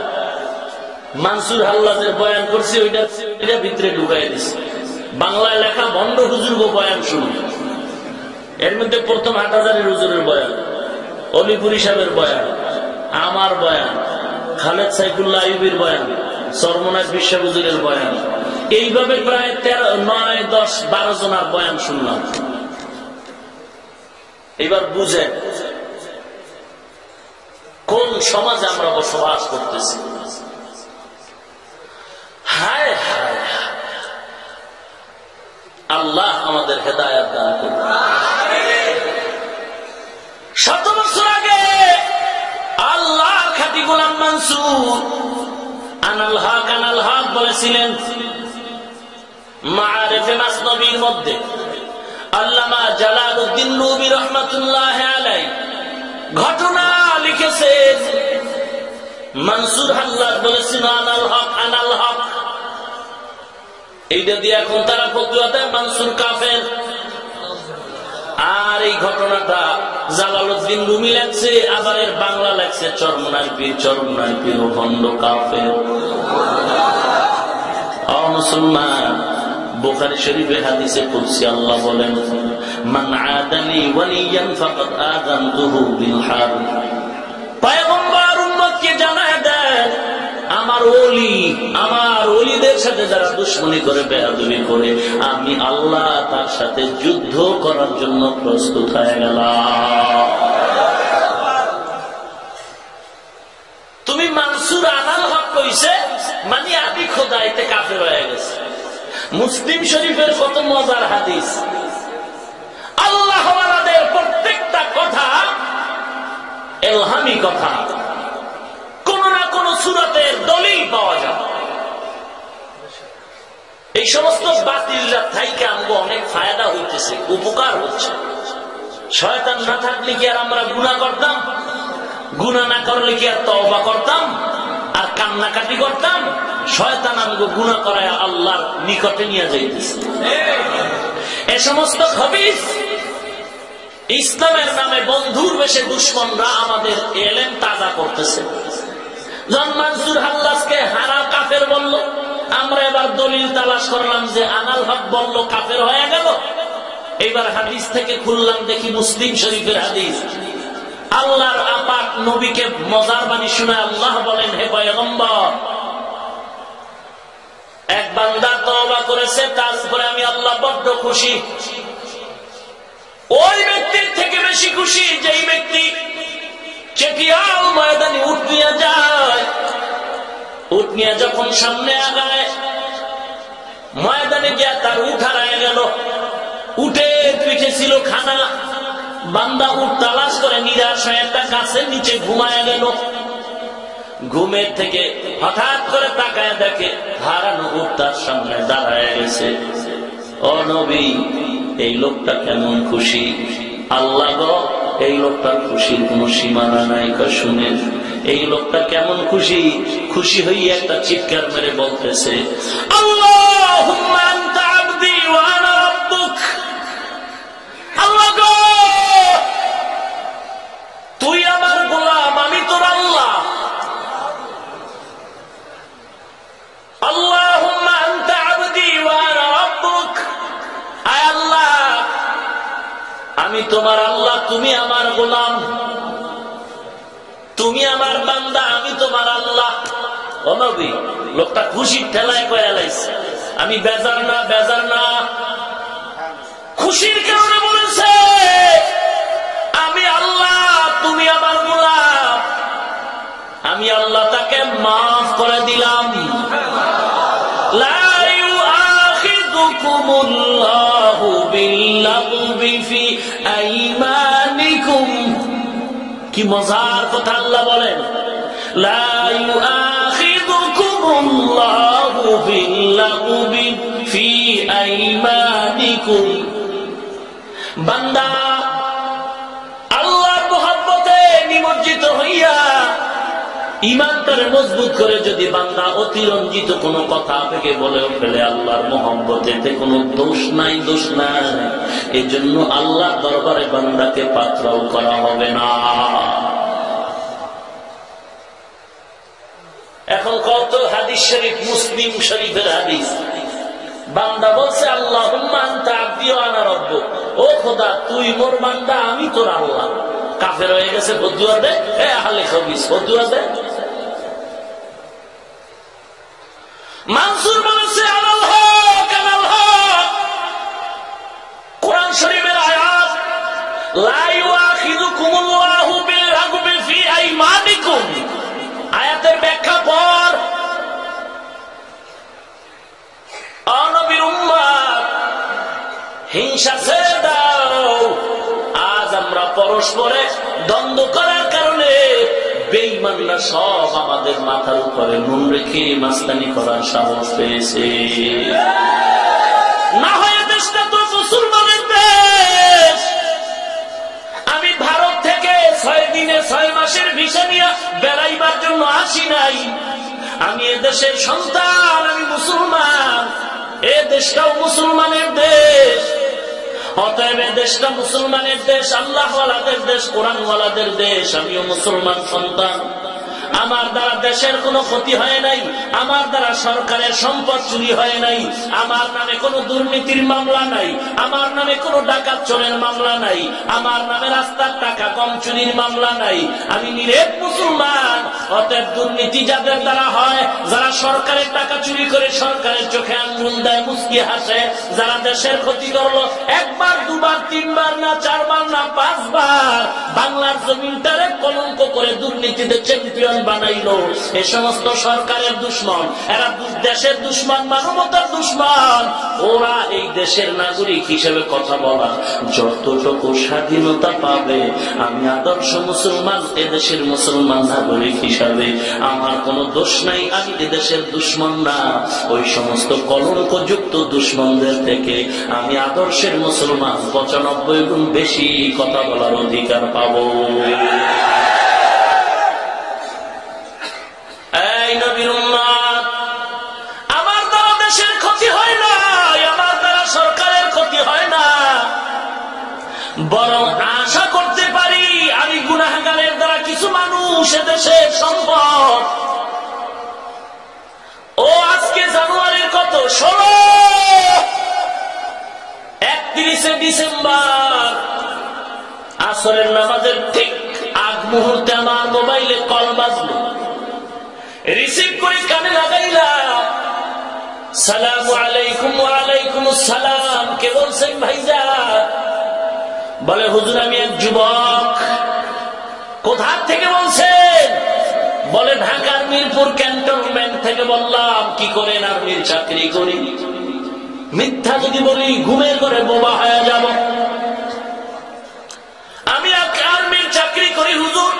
মানসুর হাল্লাদের বয়ান করছি, ওইটা ভিতরে ঢুকাই দিচ্ছে। বাংলায় লেখা ভণ্ড হুজুরগো বয়ান শুরু। এর মধ্যে প্রথম হাটহাজারীর হুজুরের বয়ান, অলিপুরি সাহেবের বয়ান, আমার বয়ান, খালেদ সাইফুল্লাহ আইয়ুবীর বয়ান, চরমনায় বিশ্ব হুজুরের বয়ান। এইভাবে প্রায় 13, 9, 10, 12 জনার বয়ান শুনলাম। এবার বুঝেন কোন সমাজে আমরা বসবাস করতেছি। হায় হায়, আল্লাহ আমাদের হেদায়েত দান করুন। 7 বছর আগে আল্লাহর খাঁটি গোলাম মানসুর আনাল হক বলেছিলেন মাআরিফে মাসনবীর মধ্যে। আল্লামা জালালউদ্দিন রুমি রহমাতুল্লাহ আলাইহি ঘটনা লিখেছেন। মানসুর হাল্লাদ বলেছেন আনাল হক। এইটা দিয়ে এখন তারা ফতুয়া দেয় মানসুর কাফের। আর এই ঘটনাটা জালালউদ্দিন রুমি লেখছে, আবার এর বাংলা লেখছে চরমনাই পীর ও ভণ্ড কাফের। মুসলমান, বুখারী শরীফে হাদিসে কুদসি আল্লাহ বলেন মান আদালি ওয়ালিয়ান ফাকাদ আযানতুহু বিল হারব। পয়গম্বর উম্মতকে জানায় দেন আমার ওলিদের সাথে যারা দুশমনি করে, বেয়াদবি করে, আমি আল্লাহ তার সাথে যুদ্ধ করার জন্য প্রস্তুত হয়ে গেলাম। তুমি মানসুর আনাল হক কইছে মানে আদি খোদাইতে কাফের হয়ে গেছে। মুসলিম শরীফের কত মজার হাদিস। আল্লাহওয়ালাদের প্রত্যেকটা কথা ইলহামি কথা, কোন না কোন সূরাতের দলিল পাওয়া যায়। এই সমস্ত বাতিলরা থাইকে আমগো অনেক ফায়দা হইতেছে, উপকার হচ্ছে। শয়তান না থাকলে কি আর আমরা গুনাহ করতাম? গুনাহ না করলে কি আর তওবা করতাম আর কান্নাকাটি করতাম? শয়তান আমগো গুনাহ করায় আল্লাহর নিকটে নিয়ে যাইতেছে। এই সমস্ত খবিস ইসলামের নামে বন্ধুর বেশে দুশমনরা আমাদের এলেম তাজা করতেছে। জন মানসুর হাল্লাজকে হারা কাফের বলল, আমরা এবার দলিল তালাশ করলাম যে আনাল হক বলল কাফের হয়ে গেল। এইবার হাদিস থেকে খুললাম, দেখি মুসলিম শরীফের হাদিস। আল্লাহর আপাক নবীকে মজার বাণী শুনে আল্লাহ বলেন, হে পয়গম্বর, এক বান্দা তওবা করেছে, তার উপরে আমি আল্লাহ বড্ড খুশি। ওই ব্যক্তির থেকে বেশি খুশি যেই ব্যক্তি চেকিয়াল ময়দানে উট নিয়ে যায়। উট নিয়ে যখন সামনে আগায়, ময়দানে গিয়া তার উট হারায় গেল। উটের পিঠে ছিল খানা। বান্দা উট তালাশ করে নিরাশ হয়ে একটা গাছের নিচে ঘুমায় গেল। ঘুমের থেকে হঠাৎ করে তাকায় দেখে হারানো উট তার সামনে দাঁড়ায় গেছে। ও নবী, এই লোকটা কেমন খুশি। আল্লাহ গো, এই লোকটার খুশির কোন সীমানা নাই। শুনেন, এই লোকটা কেমন খুশি। খুশি হয়ে একটা চিৎকার মেরে বলতেছে, আল্লাহুম্মা আনতা আবদি ওয়া আনা রাব্বুক। আল্লাহ গো, তুই আমার গোলাম, আমি তোর আল্লাহ। আল্লাহুম্মা আনতা আবদি ওয়া আনা রাব্বুক। আয় আল্লাহ, আমি তোমার আল্লাহ, তুমি আমার গোলাম, তুমি আমার বান্দা, আমি তোমার আল্লাহ। ও নবী, লোকটা খুশির ঠেলায় কয়ে লাইছে, আমি বেজার না, বেজার না, খুশির কারণে বলেছে আমি আল্লাহ, তুমি আমার গোলাম। আমি আল্লাহ তাকে মাফ করে দিলাম। লা ইউআখিযুকুমুল্লাহু বিল্লাগবি ফি আইমানিকুম। কি মজার কথা আল্লাহ বলেন, লা ইউআখিযুকুমুল্লাহু বিল্লাগবি ফি আইমানিকুম। বান্দা আল্লাহর মহব্বতে নিমজ্জিত হইয়া ঈমানটারে মজবুত করে যদি বান্দা অতিরঞ্জিত কোন কথা থেকে বলেও ফেলে আল্লাহর মহব্বতেতে কোনো দোষ নাই, দোষ নাই। এই জন্য আল্লাহর দরবারে বান্দাকে পাকড়াও করা হবে না। এখন কত হাদিস শরীফ, মুসলিম শরীফের হাদিস, বান্দা বলছে আল্লাহুম্মা আনতা আবদি ওয়া আনা রাব্বুক। ও খোদা, তুই মোর বান্দা, আমি তোর আল্লাহ। কাফের হয়ে গেছে, বদুয়া দে, এ আহলে খবিস, বদুয়া দে। মানসুর বলেছে আনাল হক, আনাল হক। কোরআন শরীফের আয়াত, লা ইউআখিযুকুমুল্লাহু বিল-লাগবি ফি আইমানিকুম। আয়াতের ব্যাখ্যা পর, নবীর উম্মত, হিংসা ছেড়ে দাও। আজ আমরা পরস্পরে দ্বন্দ্ব করার কারণে বেঈমানরা সব আমাদের মাথার উপরে নুন রেখে মাস্তানি করার সাহস পেয়েছে। না হয় দেশটা তো মুসলমানের দেশ। আমি ভারত থেকে 6 দিনে 6 মাসের ভিসা নিয়ে বেড়াইবার জন্য আসি নাই। আমি এ দেশের সন্তান, আমি মুসলমান। এ দেশটাও মুসলমানের দেশ। অতএব এ দেশটা মুসলমানের দেশ, আল্লাহওয়ালাদের দেশ, কোরআনওয়ালাদের দেশ। আমিও মুসলমান সন্তান। আমার দ্বারা দেশের কোনো ক্ষতি হয় নাই, আমার দ্বারা সরকারের সম্পদ চুরি হয় নাই, আমার নামে কোনো দুর্নীতির মামলা নাই, আমার নামে কোনো ডাকাত চোরের মামলা নাই, আমার নামে রাস্তার টাকা কম চুরির মামলা নাই। আমি নিরেট মুসলমান। অতএব দুর্নীতি যাদের দ্বারা হয়, যারা সরকারের টাকা চুরি করে সরকারের চোখে আঙ্গুল দেয়, মুচকি হাসে, যারা দেশের ক্ষতি করলো 1 বার 2 বার 3 বার না 4 বার না 5 বার, বাংলার জমিনটারে কলঙ্ক করে দুর্নীতিতে চ্যাম্পিয়ন বানাইলো, এ সমস্ত সরকারের দুশ্মন। এরা দেশের দুশ্মন, মানবতার দুশ্মন। ওরা এই দেশের নাগরিক হিসেবে কথা বলা, যতটুকু স্বাধীনতা পাবে, আমি আদর্শ মুসলমান, এদেশের মুসলমান নাগরিক হিসাবে আমার কোনো দোষ নাই, আমি এদেশের দুশ্মন না। ওই সমস্ত কলঙ্কযুক্ত দুশ্মনদের থেকে আমি আদর্শের মুসলমান 95 গুণ বেশি কথা বলার অধিকার পাবো। এই নবীর উম্মত, আমার দ্বারা দেশের ক্ষতি হয় না, আমার দ্বারা সরকারের ক্ষতি হয় না, বরং আশা করতে পারি আমি গুনাহগারের দ্বারা কিছু মানুষ এদেশের সম্পদ। ও আজকে জানুয়ারির কত, 16, 31 ডিসেম্বর আসরের নামাজের ঠিক আগ মুহূর্তে আমার মোবাইলে কল বাজলো। রিসিভ করে কানে লাগাইলাম, সালামু আলাইকুম। ওয়া আলাইকুম আসসালাম। কে বলছেন ভাইজান? বলে হুজুর আমি এক যুবক। কোথা থেকে বলছেন? বলে ঢাকার মিরপুর ক্যান্টনমেন্ট থেকে। বললাম কি করেন? আর্মির চাকরি করি। মিথ্যা যদি বলি ঘুমের ঘরে বোবা হয়ে যাব। আমি আর্মির চাকরি করি হুজুর।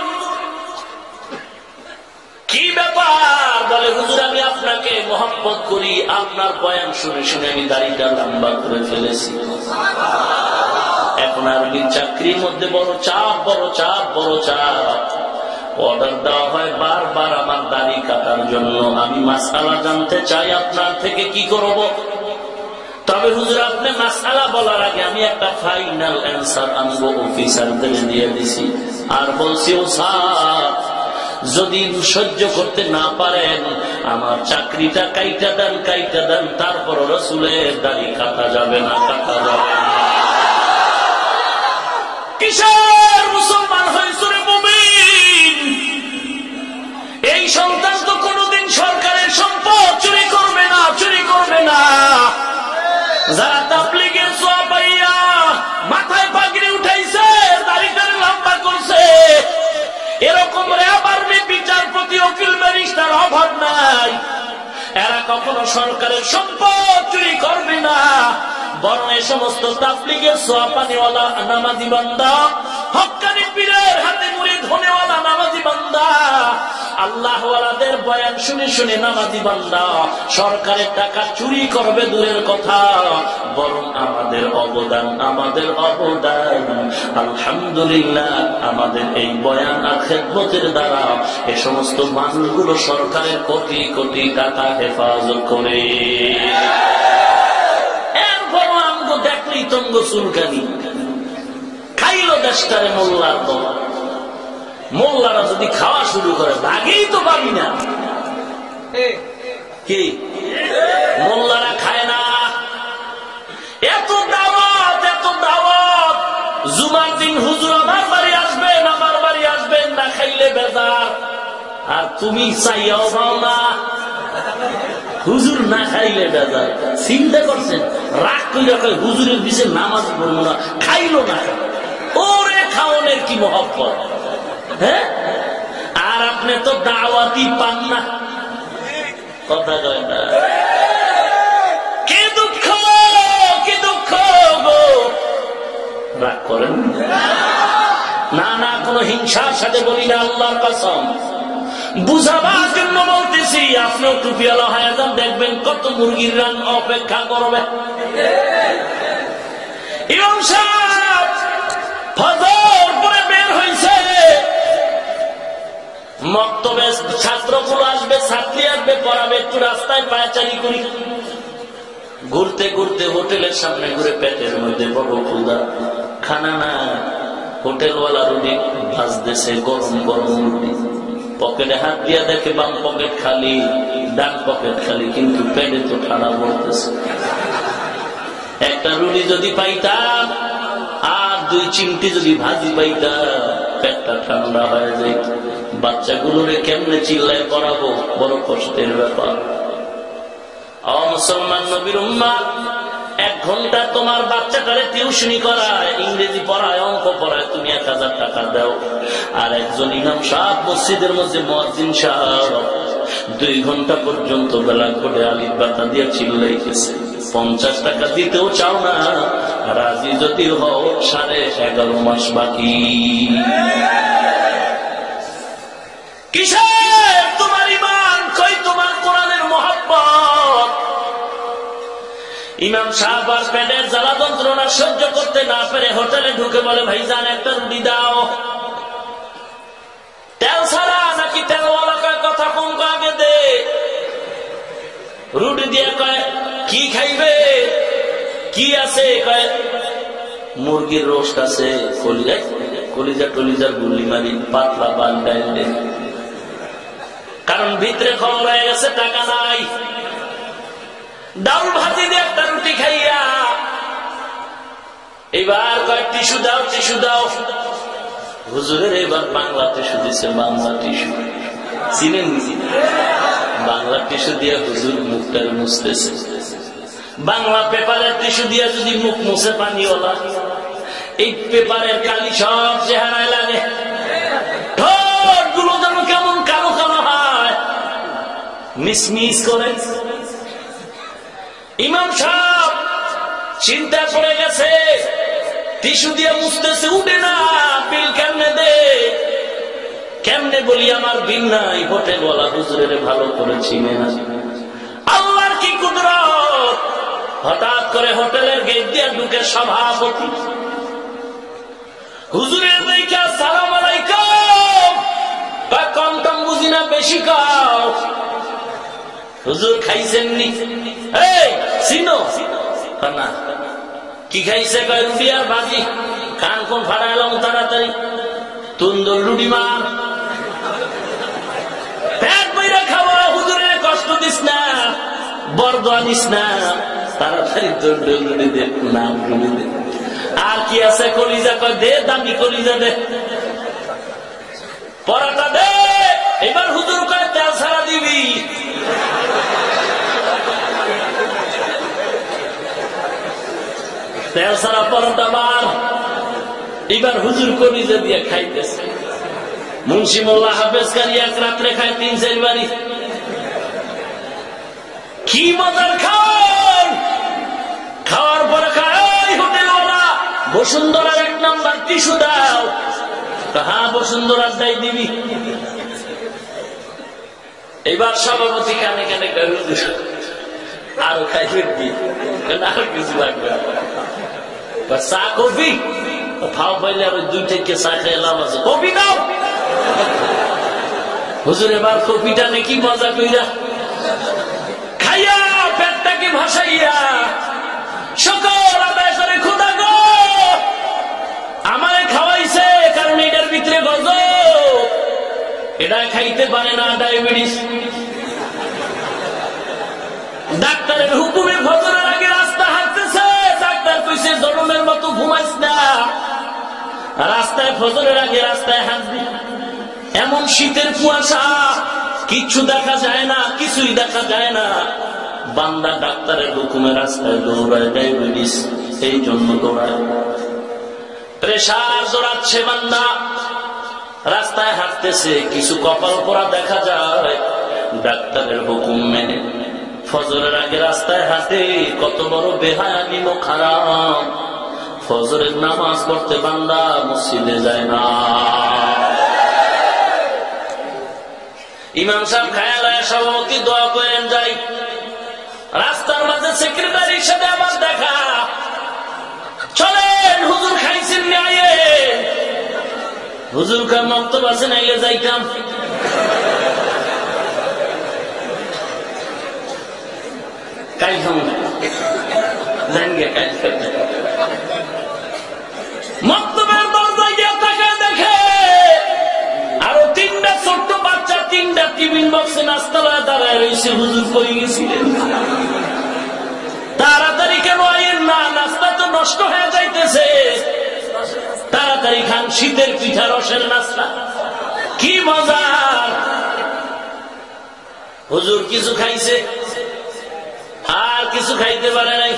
কি ব্যাপার? বলে হুজুর আমি আপনাকে মহব্বত করি, আপনার বয়ান শুনে শুনে আমি দাড়িটা লম্বা করে ফেলেছি। এখন আর্মির চাকরির মধ্যে বড় চাপ, বড় চাপ, বড় চাপ। অর্ডার দেওয়া হয় বারবার আমার দাড়ি কাটার জন্য। আমি মাসআলা জানতে চাই আপনার থেকে, কি করব? তবে হুজুর আপনি মাসআলা বলার আগে আমি একটা ফাইনাল অ্যান্সার আনবো, অফিসারদের দিয়ে দিছি। আর বলছি ও স্যার যদি সহ্য করতে না পারেন আমার চাকরিটা কাইটা দেন, কাইটা দেন, তারপর রাসূলের দাড়ি কাটা যাবে না, কাটা যাবে না। কিসের মুসলমান হয়েছে রে মুমিন? এই সন্তান তো কোনদিন সরকারের সম্পদ চুরি করবে না, চুরি করবে না। যারা তাবলীগের সওয়াব পাইয়া মাথায় পাগড়ি উঠাইছে, দাড়িটা লম্বা করছে, এরকম র্যাব আর্মি বিচারপতি উকিল ব্যারিস্টার অভাব নাই। এরা কখনো সরকারের সম্পদ চুরি করবে না, বরং এ সমস্ত তাবলীগের সওয়াব পানিওয়ালা নামাজি বান্দা, হক্কানি পীরের হাতে মুরিদ হনেওয়ালা নামাজি বান্দা, আল্লাহওয়ালাদের বয়ান শুনে শুনে নামাজি বান্দা সরকারের টাকা চুরি করবে দূরের কথা, বরং আমাদের অবদান, আমাদের অবদান আলহামদুলিল্লাহ আমাদের এই বয়ান আর খেদমতের দ্বারা এ সমস্ত মানুষগুলো সরকারের কোটি কোটি টাকা হেফাজত করে। এরপরও আমগো দেখলেই তঙ্গ চুলকানি, খাইলো দেশটারে মোল্লার দল। মোল্লারা যদি খাওয়া শুরু করে ভাগেই তো পাবি না। কি মোল্লারা খায় না? এত দাওয়াত, এত দাওয়াত। জুমার দিন হুজুর আমার বাড়ি আসবেন, আমার বাড়ি আসবেন, না খাইলে বেজার। আর তুমি চাইয়াও পাও না, হুজুর না খাইলে বেজার। চিন্তা করছেন? রাগ কইরা কয় হুজুরের পিছে নামাজ পড়বো না, খাইলো না। ওরে খাওয়ানোর কি মহব্বত! হ্যাঁ, আর আপনি তো দাওয়াতি পান না। কথা কয় না? কি দুঃখ, কি দুঃখ গো! রাগ করেন না? না, কোন হিংসার সাথে বলি না, আল্লাহর কসম বুঝাবার জন্য বলতেছি। আপনিও টুপিওয়ালা হয়ে যান, দেখবেন কত মুরগির রান অপেক্ষা করবে। ইমাম সাহেব ফজর পরে বের হয়েছে, মক্তবে ছাত্রগুলো আসবে, ছাত্রী আসবে, পড়াবে, একটু রাস্তায় পায়চারি করি। ঘুরতে ঘুরতে হোটেলের সামনে ঘুরে পেটের মধ্যে বড় ক্ষুধা, খানা না। হোটেলওয়ালা রুটি ভাজতেছে, গরম গরম রুটি। পকেটে হাত দিয়া দেখে বাম পকেট খালি, ডান পকেট খালি, কিন্তু পেটে তো ঠান্ডা পড়তেছে। একটা রুটি যদি পাইতাম আর 2 চিমটি যদি ভাজি পাইতাম, পেটটা ঠান্ডা হয়ে যায়। বাচ্চাগুলোরে কেমনে চিল্লায় পড়াবো, বড় কষ্টের ব্যাপার। মুসলমান নবীর উম্মাহ, 1 ঘন্টা তোমার বাচ্চাটারে টিউশনি করায়, ইংরেজি পড়ায়, অঙ্ক পড়ায়, তুমি 1000 টাকা দাও। আর একজন ইমাম সাহেব মসজিদের মধ্যে মুয়াজ্জিন সাহেব 2 ঘন্টা পর্যন্ত বেলা করে আলিফ বাতা দিয়ে চিল্লাইতেছে। 50 টাকা দিতেও চাও না, রাজি যদি হও 11.5 মাস বাকি। কিসের তোমার ইমান, কই তোমার কোরআনের মহব্বত? ইমাম সাহেব আর পেটের জ্বালা যন্ত্রণা সহ্য করতে না পেরে হোটেলে ঢুকে বলে, ভাইজান একটা রুটি দাও। তেল ছাড়া নাকি তেলওয়ালা? কয় কথা কম, আগে দে। রুটি দিয়ে কয় কি খাইবে? কি আছে? কয় মুরগির রোস্ট আছে, কলিজা টলিজার গুলি মারি, পাতলা বাল ডাইল দে। কারণ ভিতরে খবর হয়ে গেছে টাকা নাই। ডাউল ভাজি দিয়ে একটা রুটি খাইয়া এবার কয়েক টিস্যু দাও, টিস্যু দাও। হুজুরের এবার বাংলা টিস্যু দিচ্ছে, বাংলা টিস্যু চিনেন? বাংলা টিস্যু দিয়ে হুজুর মুখটার মুছতেছে। বাংলা পেপারের টিস্যু দিয়ে যদি মুখ মুছে পানিওয়ালা, এই পেপারের কালি সব চেহারায় লাগে। ঠোঁটগুলো যেন কেমন কালো কালো হয়, মিসমিস করে। ইমাম সাহেব চিন্তা পড়ে গেছে, টিস্যু দিয়ে মুছতেছে, উঠে না, বিল কেমনে দে, কেমনে বলি আমার বিল নাই। হোটেল ওয়ালা হুজুরের ভালো করে চিনে না। আল্লাহর কি কুদরত, হঠাৎ করে হোটেলের গেট দিয়ে ঢুকে সভাপতি। হুজুরের দেখা সালাম আলাইকুম, কম টম বুঝি না, বেশি খাও। হুজুর খাইছেন নি? এই চিনো না? কি খাইছে? কয় রুটি আর ভাজি। কান কোন ফাড়া এলাম তাড়াতাড়ি, তুন্দর রুটি মার, পেট বইরা খাওয়া। হুজুরের কষ্ট দিস না, বরদোয়া নিস না, তাড়াতাড়ি তোর রুটি দে, নাম রুটি দে। আর কি আছে? কলিজা। কয় দে, দামি কলিজা দে, পরাটা দে। এবার হুজুর কয় তেল ছাড়া দিবি। তেল ছাড়া পরোটা বার। এবার হুজুর কলিজা দিয়ে খাইতেছে। মুন্সি মোল্লা হাফেজ কারি এক রাত্রে খায় 3-4 বারি। কি মজার খান! খাওয়ার পরে খায় হোটেলওয়ালা, বসুন্ধরার 1 নাম্বার টিস্যু দাও। হ্যাঁ, বসুন্ধরার দাই দিবি। এবার সভাপতি কানে কানে আরো খাইবে কি, আরো কিছু লাগবে। চা কফি খাও পাইলে আর 2 থেকে চা খেয়ে লাভ আছে, কফি দাও। হুজুর এবার কফিটা নাকি মজা কইরা খাইয়া পেটটাকে ভাসাইয়া সকল আদায় করে, খোদা গো আমায় খাওয়াইছে, কারণ এটার ভিতরে গজ, এটা খাইতে পারে না, ডায়াবেটিস। ডাক্তারের হুকুমে ফজরের আগে রাস্তা হাঁটতেছে। ডাক্তার কইছে জনমের মতো ঘুমাইস না, রাস্তায় ফজরের আগে রাস্তায় হাঁটবি। এমন শীতের কুয়াশা, কিচ্ছু দেখা যায় না, কিছুই দেখা যায় না। বান্দা ডাক্তারের হুকুমে রাস্তায় দৌড়ায়, ডায়াবেটিস এই জন্য দৌড়ায়। প্রেসার জোরাচ্ছে বান্দা, রাস্তায় হাঁটতেছে, কিছু কপাল পোড়া দেখা যায়। ডাক্তারের হুকুম মেনে ফজরের আগে রাস্তায় হাঁটে। কত বড় বেহায়ানি ও খারাপ! ফজরের নামাজ পড়তে বান্দা মসজিদে যায় না। ইমাম সাহেব খায়ালায় সভাপতি দোয়া করেন যাই। রাস্তার মাঝে সেক্রেটারির সাথে আবার দেখা, চলেন হুজুর খাইছেন নিয়ে। হুজুর কার মক্তব আছে, নাইলে যাইতাম। কাল মক্তবের দরজায় গিয়ে তাকায় দেখে আরো 3টা ছোট্ট বাচ্চা 3টা টিফিন বক্সে নাস্তা লয়ে দাঁড়ায় রয়েছে। হুজুর কই গেছিলেন? তাড়াতাড়ি কেন আইয়েন না, নাস্তা তো নষ্ট হয়ে যাইতেছে। তাড়াতাড়ি খান, শীতের পিঠা রসের নাস্তা, কি মজা। হুজুর কিছু খাইছে, আর কিছু খাইতে পারে নাই,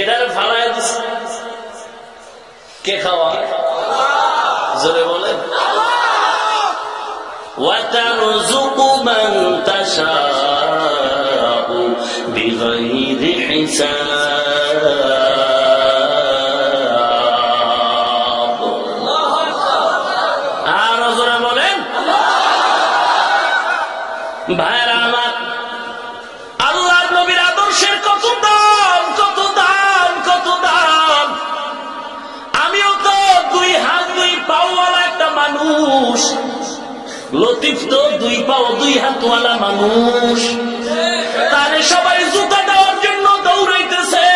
এটার ফালায় দিচ্ছে। কে খাওয়া? জোরে বলেন। ওয়াতারযুকু মান তাশাউ বিগাইরি হিসাব। আর জোরে বলেন। ভাইরা আমার, আল্লাহর নবীর আদর্শের কত দাম, কত দাম, কত দাম। আমিও তো 2 হাত 2 পাওয়ালা একটা মানুষ, লতিফ তো 2 পাও 2 হাতওয়ালা মানুষ। তারে সবাই জুতা দেওয়ার জন্য দৌড়াইতেছে,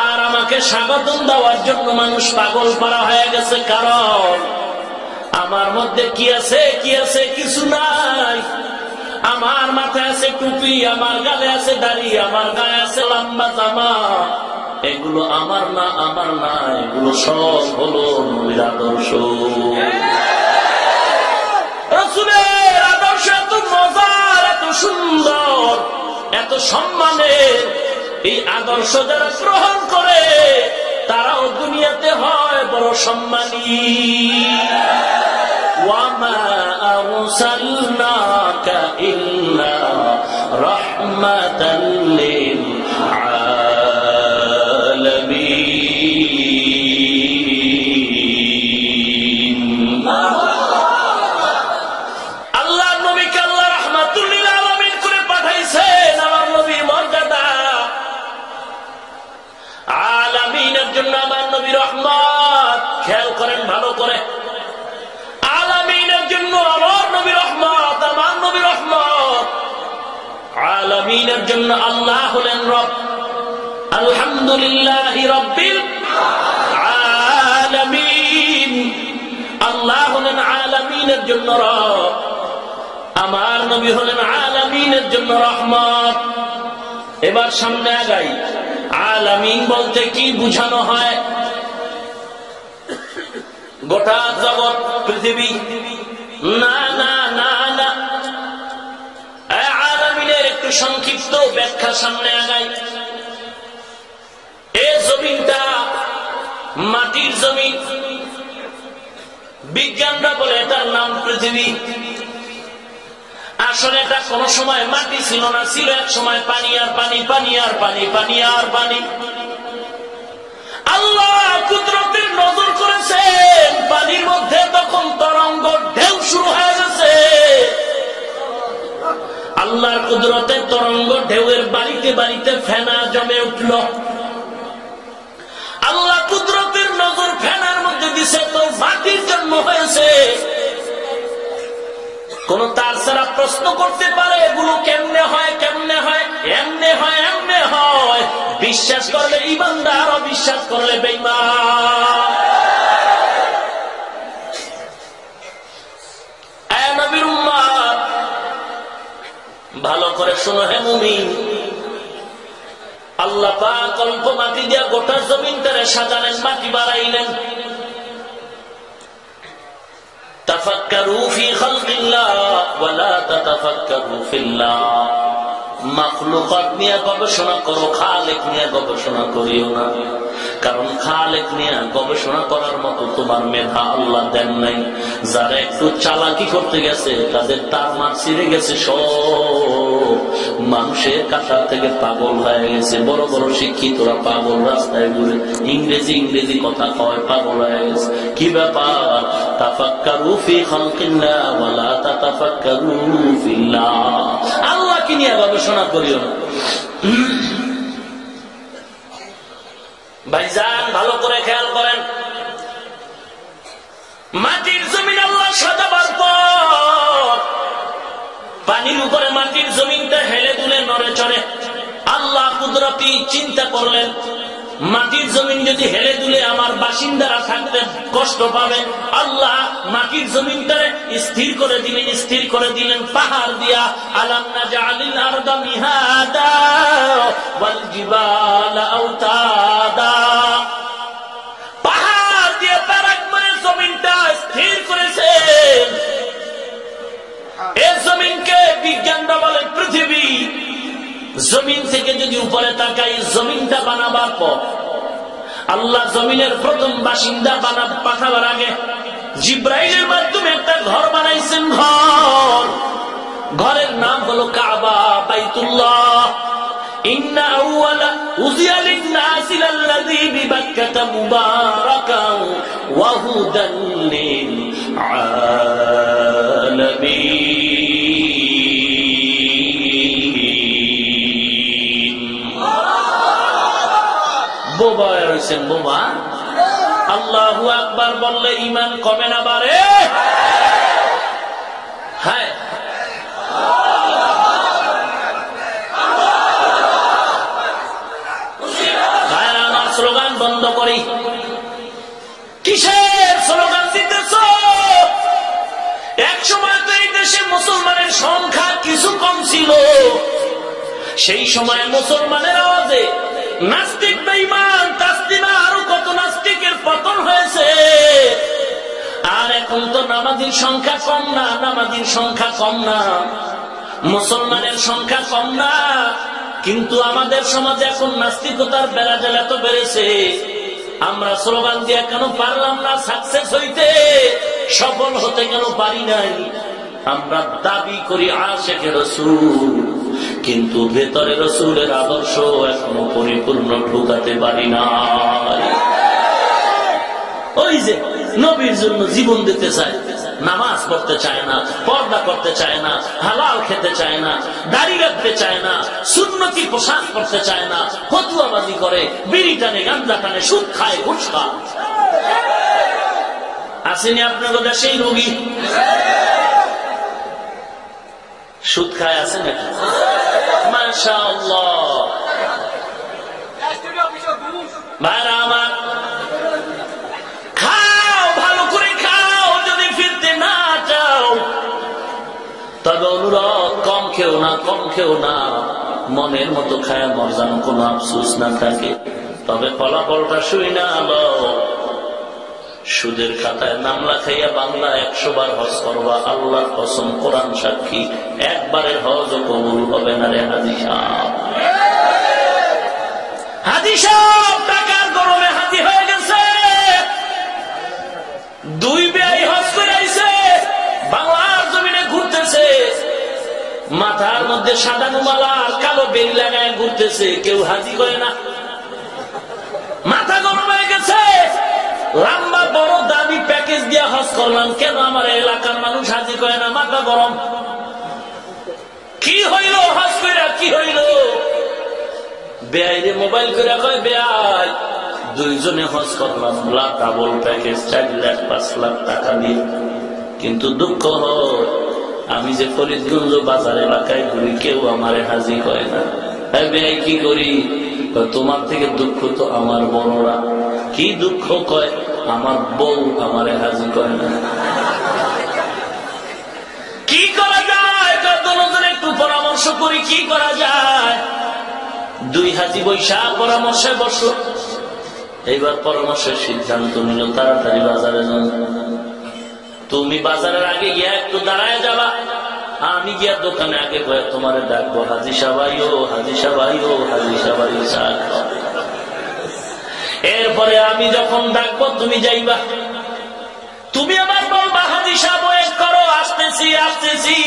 আর আমাকে স্বাগতম দেওয়ার জন্য মানুষ পাগল পারা হয়ে গেছে। কারণ আমার মধ্যে কি আছে? কি আছে? কিছু নাই। আমার মাথায় আছে টুপি, আমার গালে আছে দাড়ি, আমার গায়ে আছে লম্বা জামা। এগুলো আমার না, আমার না, এগুলো সব হলো নবীর আদর্শ। রাসূলের আদর্শ এত মজার, এত সুন্দর, এত সম্মানের। এই আদর্শ যারা গ্রহণ করে তারাও দুনিয়াতে হয় বড় সম্মানী। ওয়ামা আরসালনাকা ইল্লা রাহমাতাল লিল করে। আলামিনের জন্য আমার নবী রহমত, আমার নবী রহমত। আলামিনের জন্য আল্লাহ হলেন রব। আলহামদুলিল্লাহি রাব্বিল আলামিন। আল্লাহ হলেন আলামিনের জন্য রব, আমার নবী হলেন আলামিনের জন্য রহমত। এবার সামনে আগাই। আলামিন বলতে কি বুঝানো হয়? গোটা জগৎ, পৃথিবী? না না না না, আলামিনের একটু সংক্ষিপ্ত ব্যাখ্যা সামনে আগাই। এই জমিনটা মাটির জমিন, বিজ্ঞানরা বলে এটার নাম পৃথিবী। আসলে এটা কোন সময় মাটি ছিল না, ছিল এক সময় পানি আর পানি, পানি আর পানি, পানি আর পানি। আল্লাহ কুদরতের নজর করেছেন, পানির মধ্যে তখন তরঙ্গ ঢেউ শুরু হয়ে গেছে। আল্লাহর কুদরতের তরঙ্গ ঢেউয়ের বাড়িতে বাড়িতে ফেনা জমে উঠল। আল্লাহ কুদরতের নজর ফেনার মধ্যে দিছে, তো মাটির জন্ম হয়েছে। কোন তার ছাড়া প্রশ্ন করতে পারে এগুলো কেমনে হয়, কেমনে হয়? এমনে হয়, এমনে হয়। বিশ্বাস করলে ঈমানদার, অবিশ্বাস করলে বেঈমান। এ নবীর উম্মত, ভালো করে শোনো হে মুমিন। আল্লাহ পাক অল্প মাটি দিয়া গোটা জমিনটারে সাজালেন, মাটি বাড়াইলেন। তাফাক্কারু ফি খালকিল্লাহ ওয়া লা তাতাফাক্কারু ফিল্লাহ। মাখলুকাত নিয়ে গবেষণা করো, খালেক নিয়ে গবেষণা করিও না। কারণ খালেক নিয়ে গবেষণা করার মতো তোমার মেধা আল্লাহ দেন নাই। যারা একটু চালাকি করতে গেছে তাদের তার মার ছিঁড়ে গেছে, সব মানুষের কাতার থেকে পাগল হয়ে গেছে। বড় বড় শিক্ষিতরা পাগল, রাস্তায় ঘুরে ইংরেজি ইংরেজি কথা কয়, পাগল হয়ে গেছে। কি ব্যাপার? তাফাক্কারু ফি খালকিল্লাহ ওয়া লা তাতাফাক্কারু ফিল্লাহ। আল্লাহকে নিয়ে গবেষণা করিও না। ভাইজান ভালো করে খেয়াল করেন, মাটির জমিন আল্লাহ সাজাবার পর পানির উপরে মাটির জমিনটা হেলে দুলে নড়ে চড়ে। আল্লাহ কুদরতি চিন্তা করলেন, মাটির জমিন যদি হেলে দুলে আমার বাসিন্দারা থাকতে কষ্ট পাবে। আল্লাহ মাটির জমিনটারে স্থির করে দিলেন, স্থির করে দিলেন পাহাড় দিয়া। আলাম নাজআলিল আরদা মিহাদা ওয়াল জিবালা আওতাদা। পাহাড় দিয়ে তারাক করে জমিনটা স্থির করেছেন। এই জমিনকে বিজ্ঞানরা বলে পৃথিবী। জমিন থেকে যদি উপরে তাকাই, জমিনটা বানাবার পর আল্লাহ জমিনের প্রথম বাসিন্দা পাঠাবার আগে জিব্রাইলের মাধ্যমে একটা ঘর বানাইছেন। ঘরের নাম হলো কাবা, বাইতুল্লাহ। ইন্না আউওয়ালা উযিয়া লিন-নাসি আল্লাযী বিবাক্কাতা মুবারাকান ওয়া হুদান লিল আলামিন। বোবা রয়েছেন, বোবা। আল্লাহু আকবার বললে ঈমান কমে না বাড়ে? হ্যাঁ, স্লোগান বন্ধ করি। কিসের স্লোগান দিতেছ? এক সময় তো এই দেশে মুসলমানের সংখ্যা কিছু কম ছিল। সেই সময় মুসলমানের আওয়াজে নাস্তিক বেঈমান তাসলিমা আরো কত নাস্তিকের পতন হয়েছে। আর এখন তো নামাজীর সংখ্যা কম না, নামাজীর সংখ্যা কম না, মুসলমানের সংখ্যা কম না। কিন্তু আমাদের সমাজে এখন নাস্তিকতার বেড়াজাল এত বেড়েছে, আমরা স্লোগান দিয়ে কেন পারলাম না সাকসেস হইতে, সফল হতে কেন পারি নাই? আমরা দাবি করি আশিকে রাসূল, কিন্তু ভেতরে রাসূলের আদর্শ এখনো পরিপূর্ণ ঢুকাতে পারি না। ওই যে নবীর জন্য জীবন দিতে চায়, নামাজ পড়তে চায় না, পর্দা করতে চায় না, হালাল খেতে চায় না, দাড়ি রাখতে চায় না, সুন্নতি পোশাক করতে চায় না, ফতুয়াবাজি করে, বিড়ি টানে, গাঁজা টানে, সুদ খায়, ঘুষ খায়। আসেনি আপনার দেশেই রোগী সুদ খায় আছে নাকি? মাশাআল্লাহ। ভাইরা আমার, খাও, ভালো করে খাও। যদি ফিরতে না চাও তবে অনুরোধ, কম খেও না, কম খেও না। মনের মতো খায় মরজান, কোন আফসোস না থাকে। তবে ফলাফলটা শুই না আলো। সুদের খাতায় নাম লেখাইয়া বাংলা 100 বার হজ করবা, আল্লাহর কসম, কোরআন সাক্ষী, একবারের হজ কবুল হবে না রে হাজী সাহেব। হাজী সাহেব টাকার গরমে হাজী হয়ে গেছে। 2 বেয়াই হজ করে আইছে, বাংলার জমিনে ঘুরতেছে, মাথার মধ্যে সাদা রুমাল আর কালো বেরি লাগায় ঘুরতেছে। কেউ হাজী করে না। মাথা গরম হয়ে গেছে। লম্বা বড় দামি প্যাকেজ দিয়ে হজ করলাম, কেন আমার এলাকার মানুষ হাজী করে না? মাথা গরম। কি হইল হজ করে? কি হইল? বেআইরে মোবাইল করে কয়, বেআই 2 জনে হজ করলাম, ডাবল প্যাকেজ, 4 লাখ 5 লাখ টাকা দিয়ে। কিন্তু দুঃখ হয়, আমি যে ফরিদগঞ্জ বাজার এলাকায় ঘুরি, কেউ আমারে হাজী করে না। বেআই কি করি? তোমার থেকে দুঃখ তো আমার বড়রা। কি দুঃখ? কয় আমার বউ আমারে হাজী করে না। কি করা যায়? দুজনে একটু পরামর্শ করি, কি করা যায়? 2 হাজী বৈশা পরামর্শে বসো। এইবার পরামর্শের সিদ্ধান্ত নিল, তাড়াতাড়ি বাজারে যান। তুমি বাজারের আগে গিয়া একটু দাঁড়ায় যাবা, আমি গিয়া দোকানে আগে কয়ে তোমারে ডাকবো, হাজী সাবাই ও, হাজী সাবাই ও, হাজী সাবাই। এরপরে আমি যখন ডাকবো তুমি যাইবা, তুমি আমার বলবা, হাজী সাহেব ওয়েট করো, আসতেছি আসতেছি।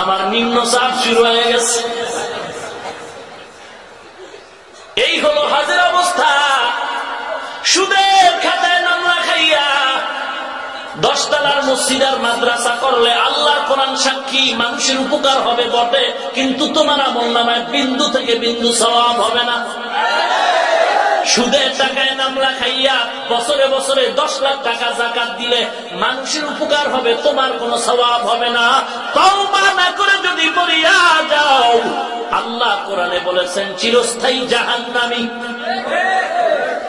আমার নিম্ন চাপ শুরু হয়ে গেছে। এই হলো হাজের অবস্থা। সুদের খাতায় নাম রাখাইয়া 10 তলার মসজিদ আর মাদ্রাসা করলে আল্লাহর কোরআন সাক্ষী, মানুষের উপকার হবে বটে, কিন্তু তোমার আমলনামায় বিন্দু থেকে বিন্দু সওয়াব হবে না। সুদের টাকায় নাম রাখাইয়া বছরে বছরে 10 লাখ টাকা যাকাত দিলে মানুষের উপকার হবে, তোমার কোনো সওয়াব হবে না। তওবা না করে যদি মরিয়া যাও, আল্লাহ কোরআনে বলেছেন চিরস্থায়ী জাহান্নামী।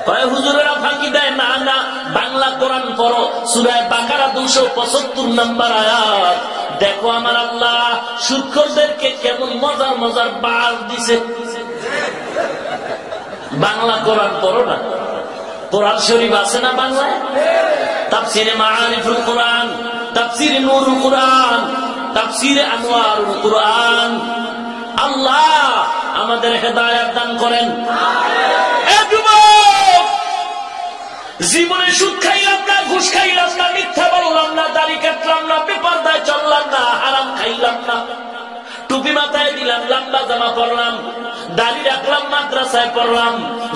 কয় হুজুরেরা ফাঁকি দেয়? না না, বাংলা কোরআন পড়ো, সূরা বাকারা 275 নম্বর আয়াত। দেখো আমার আল্লাহ সুদখোরদেরকে কেমন মজার মজার বাস দিছে। বাংলা কোরআন পড়ো না? কোরআন শরীফ আছে না বাংলায়? তাফসিরে মাআরিফুল কোরআন, তাফসিরে নূরুল কোরআন, তাফসিরে আনওয়ারুল কোরআন। আল্লাহ আমাদের হেদায়েত দান করেন। জীবনে সুদ খাইলাম না, ঘুষ খাইলাম না, মিথ্যা বললাম না, দাড়ি কাটলাম না, বেপরদায় চললাম না, হারাম খাইলাম না, টুপি মাথায় দিলাম, লম্বা জামা পরলাম, দাড়ি রাখলাম, মাদ্রাসায় পড়লাম,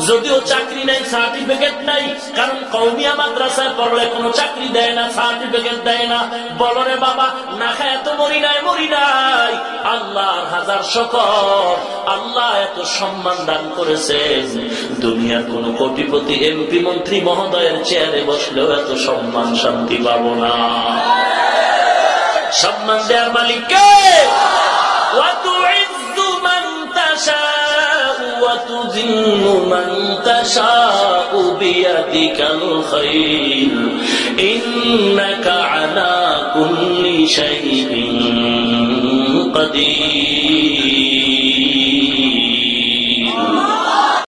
যদিও চাকরি নাই, সার্টিফিকেট নাই, কারণ কওমিয়া মাদ্রাসায় পড়লে কোনো চাকরি দেয় না, সার্টিফিকেট দেয় না। বলো রে বাবা, না খায় এত মরি নাই, মরি নাই। আল্লাহর হাজার শুকর, আল্লাহ এত সম্মান দান করেছেন। দুনিয়ার কোন কোটিপতি, এমপি, মন্ত্রী মহোদয়ের চেয়ারে বসলেও এত সম্মান শান্তি পাবো না। সম্মান দেওয়ার মালিক কে? وَتُعِزُّ مَن تَشَاءُ وَتُذِلُّ مَن تَشَاءُ بِيَدِكَ الْخَيْرُ إِنَّكَ عَلَى كُلِّ شَيْءٍ قَدِيرٌ